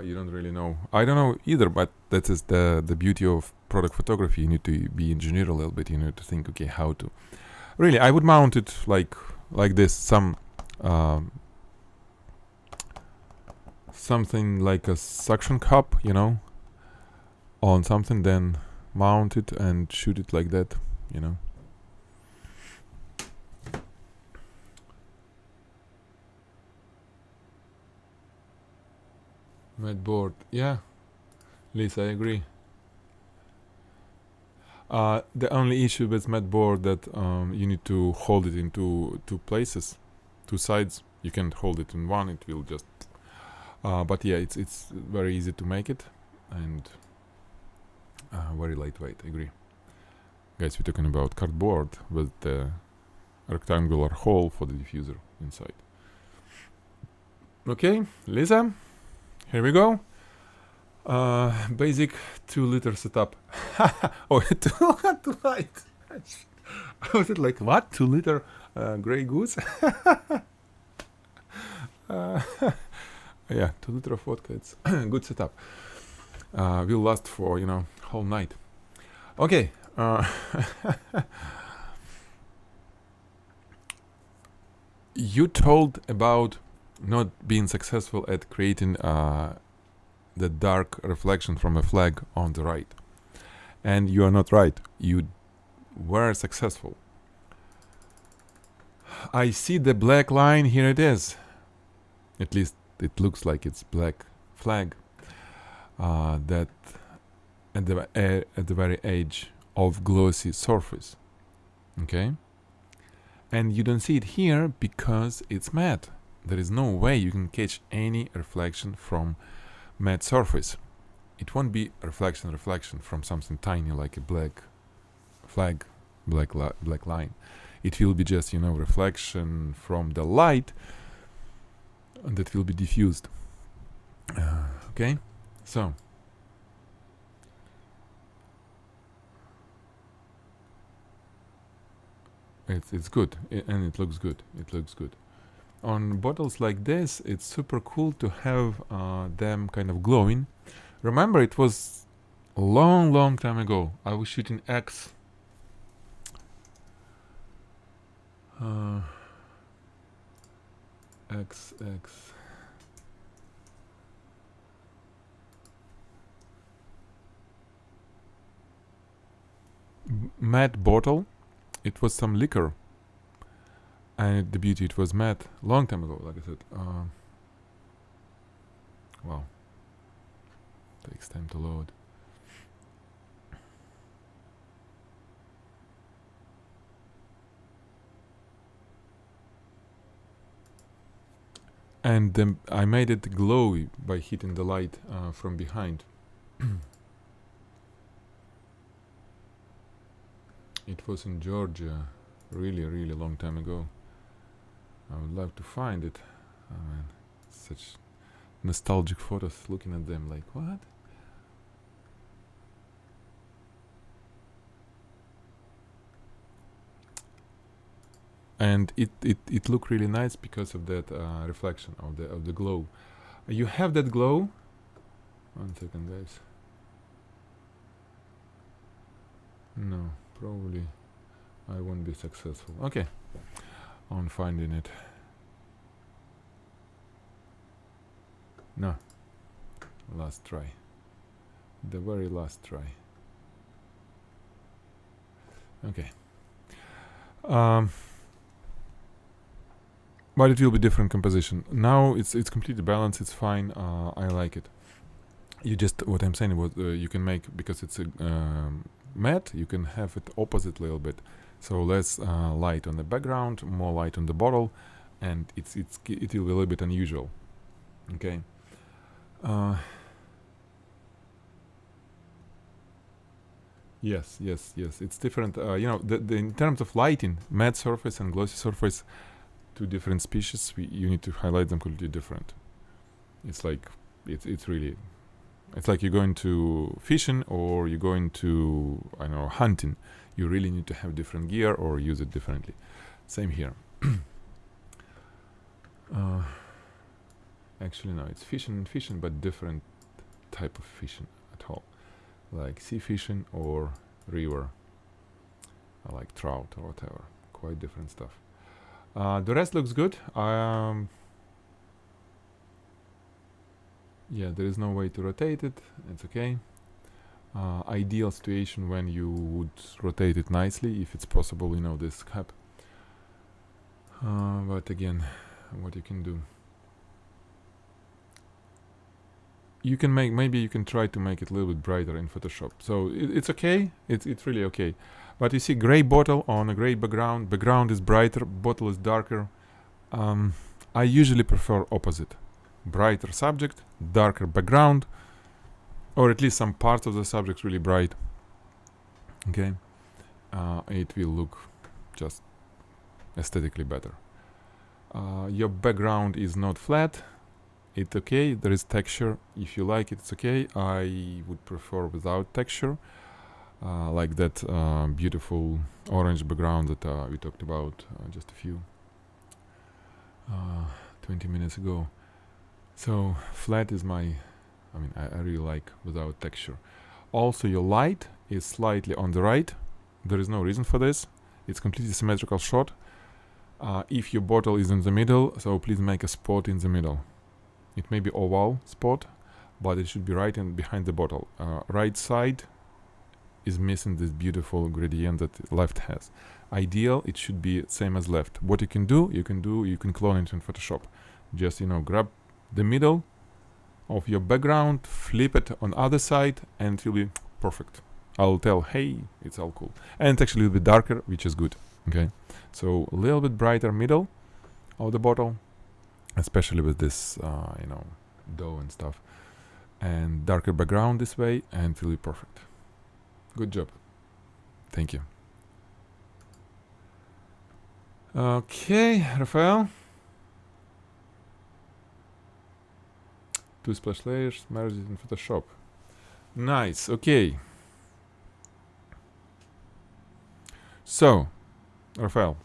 you don't really know. I don't know either, but that is the beauty of product photography. You need to be engineer a little bit. You need to think, okay, how to. Really, I would mount it like this, something like a suction cup, you know, on something, then mount it and shoot it like that, you know. Matte board, yeah, Lisa, I agree. The only issue with matte board that you need to hold it in two places, 2 sides. You can't hold it in one; it will just. But yeah, it's very easy to make it, and very lightweight. I agree, guys. We're talking about cardboard with the rectangular hole for the diffuser inside. Okay, Lisa, here we go. Basic 2-liter setup. Oh, too light. I was like, what? 2-liter Grey Goose? Yeah, 2-liter of vodka. It's good setup. Will last for, you know, whole night. Okay. You told about not being successful at creating the dark reflection from a flag on the right. and you are not right. You were successful. I see the black line. Here it is. At least it looks like it's black flag. That at the very edge of glossy surface. Okay. And you don't see it here because it's matte. There is no way you can catch any reflection from matte surface. It won't be reflection from something tiny like a black flag, black line. It will be just, reflection from the light that will be diffused. Okay, so it's good, and it looks good. It looks good. On bottles like this, it's super cool to have them kind of glowing. Remember, it was a long time ago. I was shooting X. XX. Matte bottle. It was some liquor. And the beauty, it was matte long time ago, like I said. Wow. Takes time to load. And I made it glowy by hitting the light from behind. It was in Georgia, really long time ago. I would love to find it. Oh man, such nostalgic photos, looking at them like, what? And it looked really nice because of that reflection of the glow. You have that glow. 1 second, guys. No, probably I won't be successful. Okay, on finding it. No, last try. The very last try. Okay. But it will be different composition. Now it's completely balanced. It's fine. I like it. You just, what I'm saying was, you can make, because it's a matte, you can have it opposite a little bit. So less light on the background, more light on the bottle, and it will be a little bit unusual. Okay. Yes. It's different. In terms of lighting, matte surface and glossy surface, two different species. You need to highlight them completely different. It's like it's really, it's like you're going to fishing or you're going to, I don't know, hunting. You really need to have different gear or use it differently. Same here. Actually, no, it's fishing, but different type of fishing at all, like sea fishing or river, like trout or whatever. Quite different stuff. The rest looks good. Yeah, there is no way to rotate it. It's okay. Ideal situation when you would rotate it nicely, if it's possible, this cap. But again, what you can do, you can maybe you can try to make it a little bit brighter in Photoshop. So it's okay. It's really okay. But you see, gray bottle on a gray background. Background is brighter, bottle is darker. I usually prefer opposite. Brighter subject, darker background, or at least some parts of the subject really bright. Okay, it will look just aesthetically better. Your background is not flat. It's okay. There is texture. If you like it, it's okay. I would prefer without texture. Like that beautiful orange background that we talked about just a few 20 minutes ago. So flat is I really like without texture. Also, your light is slightly on the right. There is no reason for this. It's completely symmetrical shot. If your bottle is in the middle, so please make a spot in the middle. It may be oval spot, but it should be right behind the bottle. Right side is missing this beautiful gradient that left has. Ideal, it should be same as left. What you can do, you can clone it in Photoshop. Just, grab the middle of your background, flip it on other side, and it will be perfect. I'll tell, hey, it's all cool. And it's actually a little bit darker, which is good. Okay, so a little bit brighter middle of the bottle, especially with this, dough and stuff, and darker background this way, and it will be perfect. Good job. Thank you. Okay, Raphael. 2 splash layers, merge it in Photoshop. Nice, okay. So, Raphael,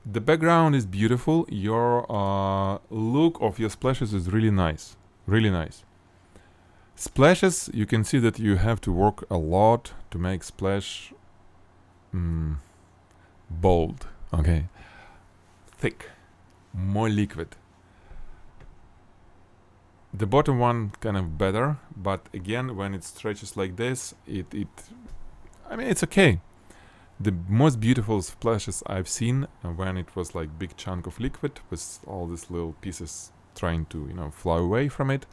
the background is beautiful. Your look of your splashes is really nice. Really nice. Splashes, you can see that you have to work a lot to make splash bold. Okay. Thick. More liquid. The bottom one kind of better, but again, when it stretches like this, it's okay. The most beautiful splashes I've seen when it was like big chunk of liquid with all these little pieces trying to, fly away from it,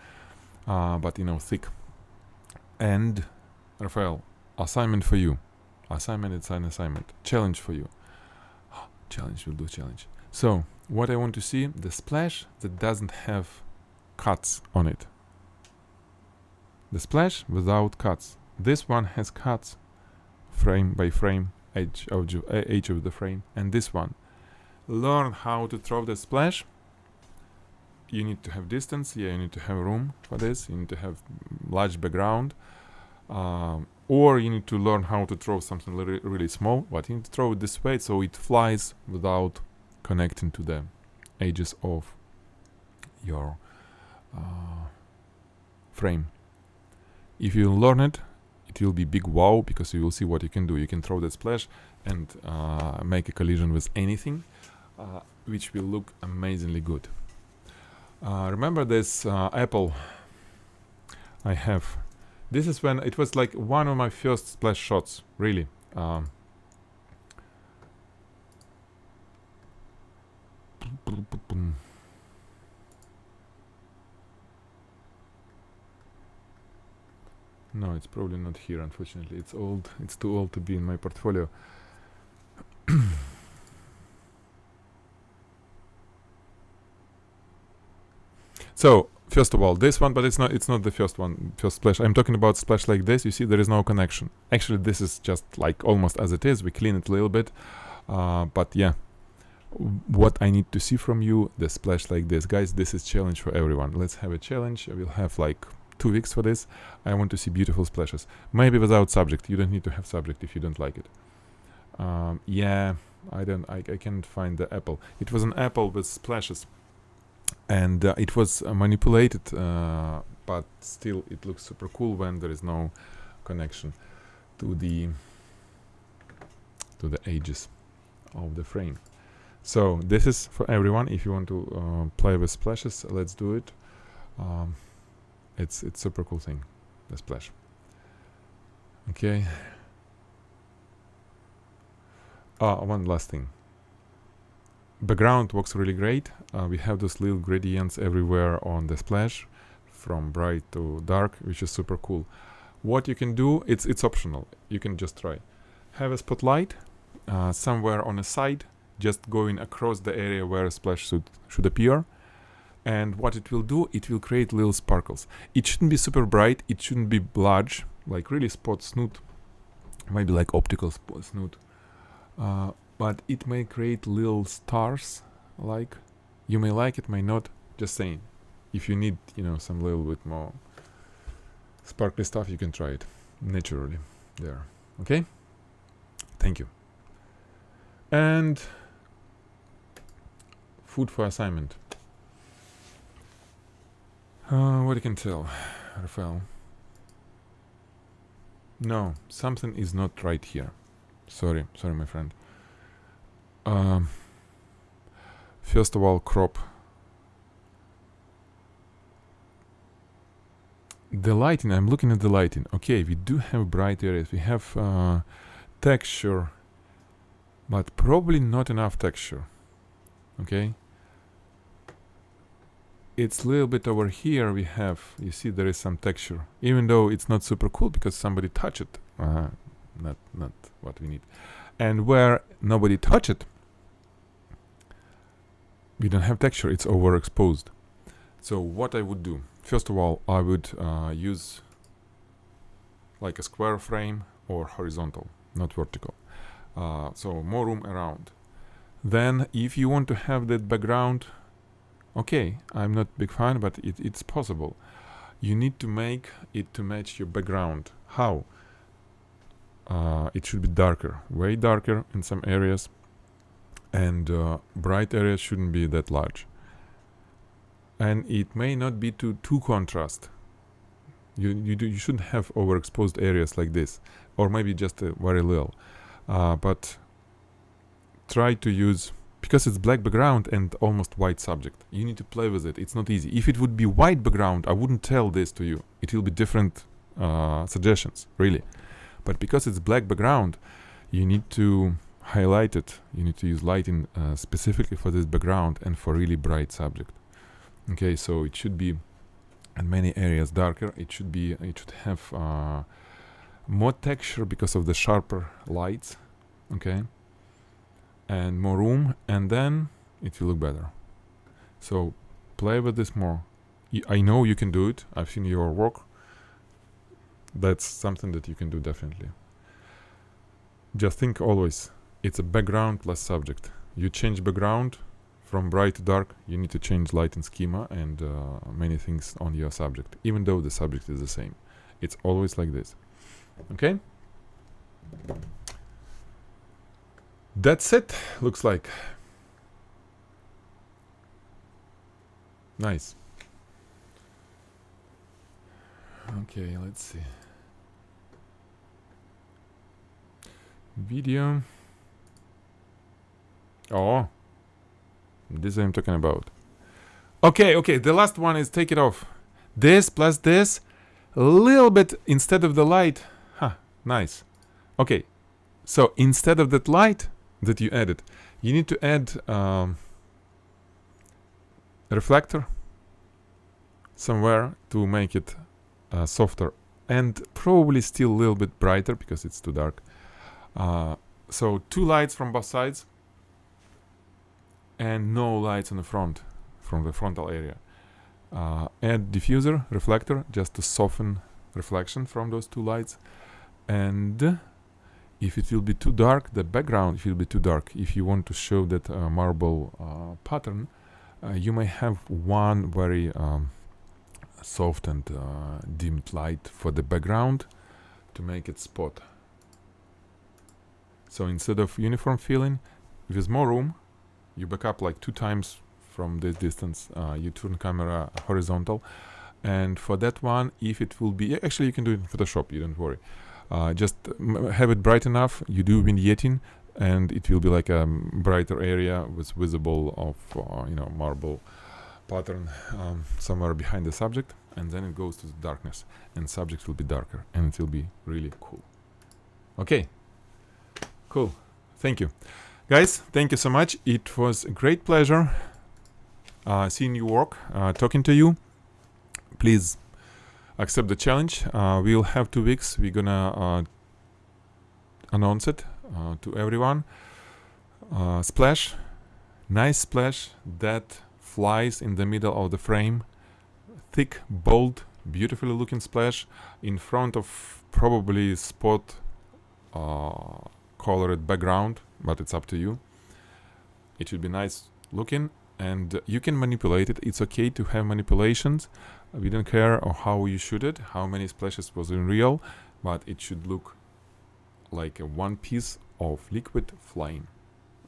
but thick. And Raphael, assignment for you. Assignment, it's an assignment. Challenge for you. Challenge, we'll do challenge. So, what I want to see, the splash that doesn't have cuts on it. The splash without cuts. This one has cuts, frame by frame, edge of the frame, and this one. Learn how to throw the splash. You need to have distance, you need to have room for this, you need to have large background, or you need to learn how to throw something really small, but you need to throw it this way so it flies without connecting to the edges of your frame. If you learn it, it will be big wow, because you will see what you can do. You can throw that splash and make a collision with anything, which will look amazingly good. Remember this apple I have? This is when it was like one of my first splash shots, really. No, it's probably not here, unfortunately. It's old. It's too old to be in my portfolio. So, first of all, this one, but it's not the first one, first splash. I'm talking about splash like this. You see, there is no connection. Actually, this is just like almost as it is. We clean it a little bit. But yeah, what I need to see from you, the splash like this. Guys, this is challenge for everyone. Let's have a challenge. We'll have like 2 weeks for this. I want to see beautiful splashes. Maybe without subject. You don't need to have subject if you don't like it. Yeah, I can't find the apple. It was an apple with splashes. And it was manipulated, but still it looks super cool when there is no connection to the edges of the frame. So this is for everyone. If you want to play with splashes, let's do it. It's super cool thing, the splash. Okay. One last thing. Background works really great. We have those little gradients everywhere on the splash, from bright to dark, which is super cool. What you can do, it's optional. You can just try. Have a spotlight somewhere on a side, just going across the area where a splash should appear. And what it will do, it will create little sparkles. It shouldn't be super bright. It shouldn't be large, like really spot snoot, maybe like optical snoot. But it may create little stars, like, you may like it, may not, just saying. If you need, some little bit more sparkly stuff, you can try it naturally there. Okay? Thank you. And food for assignment. What you can tell, Raphael? No, something is not right here. Sorry, my friend. First of all, crop. the lighting, I'm looking at the lighting. Okay, we do have bright areas. We have texture, but probably not enough texture. Okay. It's a little bit over here. We have, you see, there is some texture, even though it's not super cool because somebody touched it. Not what we need. And where nobody touched it, we don't have texture. It's overexposed. So what I would do, first of all, I would use like a square frame or horizontal, not vertical. So more room around. Then if you want to have that background, okay, I'm not big fan, but it's possible. You need to make it to match your background. How? It should be darker, way darker in some areas, and bright areas shouldn't be that large. And it may not be too contrast. You shouldn't have overexposed areas like this, or maybe just very little. But try to use, because it's black background and almost white subject, you need to play with it. It's not easy. If it would be white background, I wouldn't tell this to you. It will be different suggestions, really. But because it's black background, you need to highlight it. You need to use lighting specifically for this background and for really bright subject. Okay, so it should be in many areas darker. It should have more texture because of the sharper lights. Okay, and more room, and then it will look better. So play with this more. I know you can do it. I've seen your work. That's something that you can do definitely. Just think always, it's a background plus subject. You change background from bright to dark, you need to change light and schema and many things on your subject, even though the subject is the same. It's always like this. Okay? That's it, looks like. Nice. Okay, let's see. Video. Oh, this I'm talking about. Okay, the last one is take it off. This plus this, a little bit instead of the light. Nice. Okay, so instead of that light that you added, you need to add a reflector somewhere to make it softer and probably still a little bit brighter because it's too dark. So 2 lights from both sides and no lights on the front from the frontal area. Add diffuser, reflector, just to soften reflection from those 2 lights. And if it will be too dark, the background will be too dark. If you want to show that marble pattern, you may have one very soft and dimmed light for the background to make it spot. So instead of uniform feeling, with more room, you back up like 2 times from this distance. You turn camera horizontal, and for that one, if it will be, actually you can do it in Photoshop, you don't worry. Just have it bright enough, you do vignetting, and it will be like a brighter area with visible of marble pattern somewhere behind the subject, and then it goes to the darkness, and subject will be darker, and it will be really cool. Okay, cool. Thank you, guys. Thank you so much. It was a great pleasure seeing you work, talking to you. Please accept the challenge. We'll have 2 weeks. We're gonna announce it to everyone. Splash, nice splash that flies in the middle of the frame. Thick, bold, beautifully looking splash in front of probably spot colored background, but it's up to you. It should be nice looking, and you can manipulate it. It's okay to have manipulations. We don't care how you shoot it, how many splashes was in real, but it should look like a one piece of liquid flying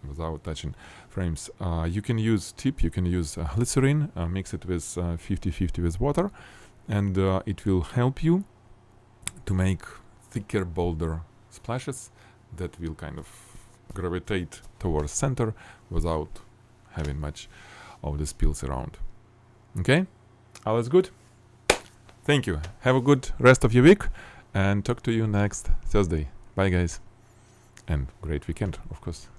without touching frames. You can use tip, you can use glycerin, mix it with 50-50 with water, and it will help you to make thicker, bolder splashes that will kind of gravitate towards center without having much of the spills around. Okay, all is good. Thank you. Have a good rest of your week, and talk to you next Thursday. Bye, guys. And great weekend, of course.